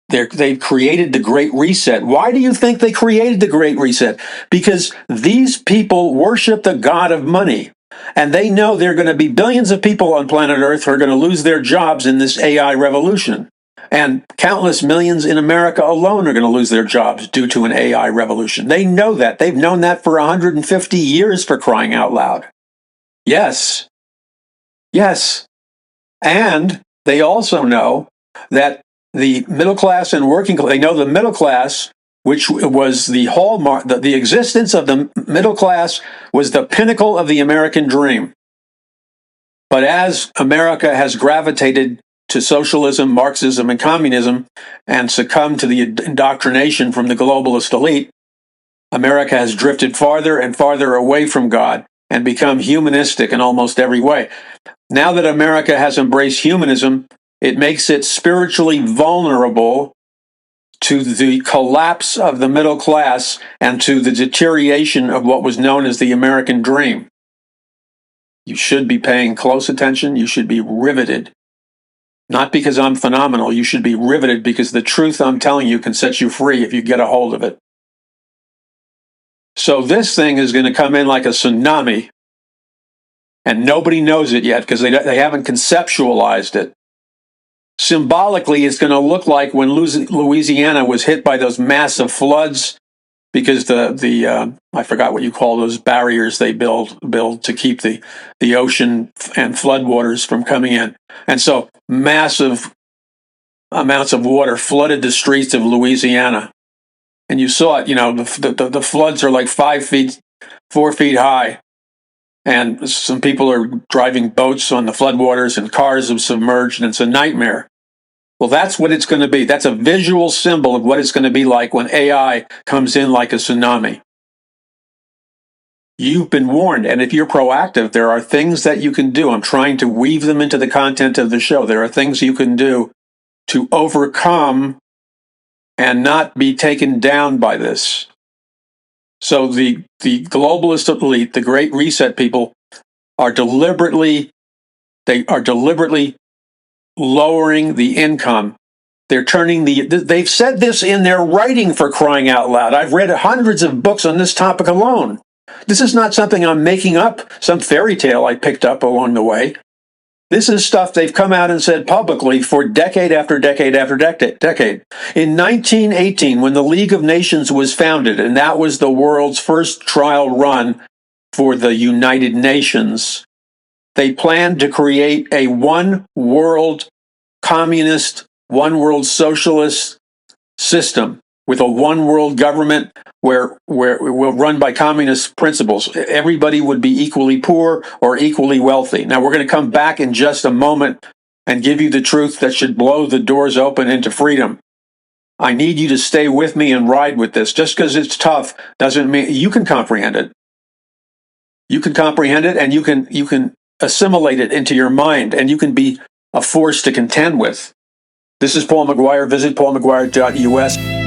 they've created the Great Reset. Why do you think they created the Great Reset? Because these people worship the god of money. And they know there are going to be billions of people on planet Earth who are going to lose their jobs in this AI revolution. And countless millions in America alone are going to lose their jobs due to an AI revolution. They know that. They've known that for 150 years, for crying out loud. Yes. Yes. And they also know that the middle class and working class, they know the middle class, which was the hallmark, the existence of the middle class was the pinnacle of the American dream. But as America has gravitated to socialism, Marxism, and communism, and succumbed to the indoctrination from the globalist elite, America has drifted farther and farther away from God and become humanistic in almost every way. Now that America has embraced humanism, it makes it spiritually vulnerable to the collapse of the middle class and to the deterioration of what was known as the American dream. You should be paying close attention. You should be riveted. Not because I'm phenomenal. You should be riveted because the truth I'm telling you can set you free if you get a hold of it. So this thing is going to come in like a tsunami, and nobody knows it yet because they haven't conceptualized it. Symbolically, it's going to look like when Louisiana was hit by those massive floods, because the I forgot what you call those barriers they build to keep the ocean and floodwaters from coming in. And so massive amounts of water flooded the streets of Louisiana. And you saw it, the floods are like 4 feet high. And some people are driving boats on the floodwaters and cars have submerged, and it's a nightmare. Well, that's what it's going to be. That's a visual symbol of what it's going to be like when AI comes in like a tsunami. You've been warned, and if you're proactive, there are things that you can do. I'm trying to weave them into the content of the show. There are things you can do to overcome and not be taken down by this. So the globalist elite, the Great Reset people, are deliberately lowering the income. They're turning they've said this in their writing, for crying out loud. I've read hundreds of books on this topic alone. This is not something I'm making up, some fairy tale I picked up along the way. This is stuff they've come out and said publicly for decade after decade after decade. In 1918, when the League of Nations was founded, and that was the world's first trial run for the United Nations, they planned to create a one world communist, one world socialist system with a one world government where it will run by communist principles. Everybody would be equally poor or equally wealthy. Now, we're going to come back in just a moment and give you the truth that should blow the doors open into freedom. I need you to stay with me and ride with this. Just because it's tough doesn't mean you can comprehend it. You can comprehend it, and you can assimilate it into your mind, and you can be a force to contend with. This is Paul McGuire. Visit paulmcguire.us.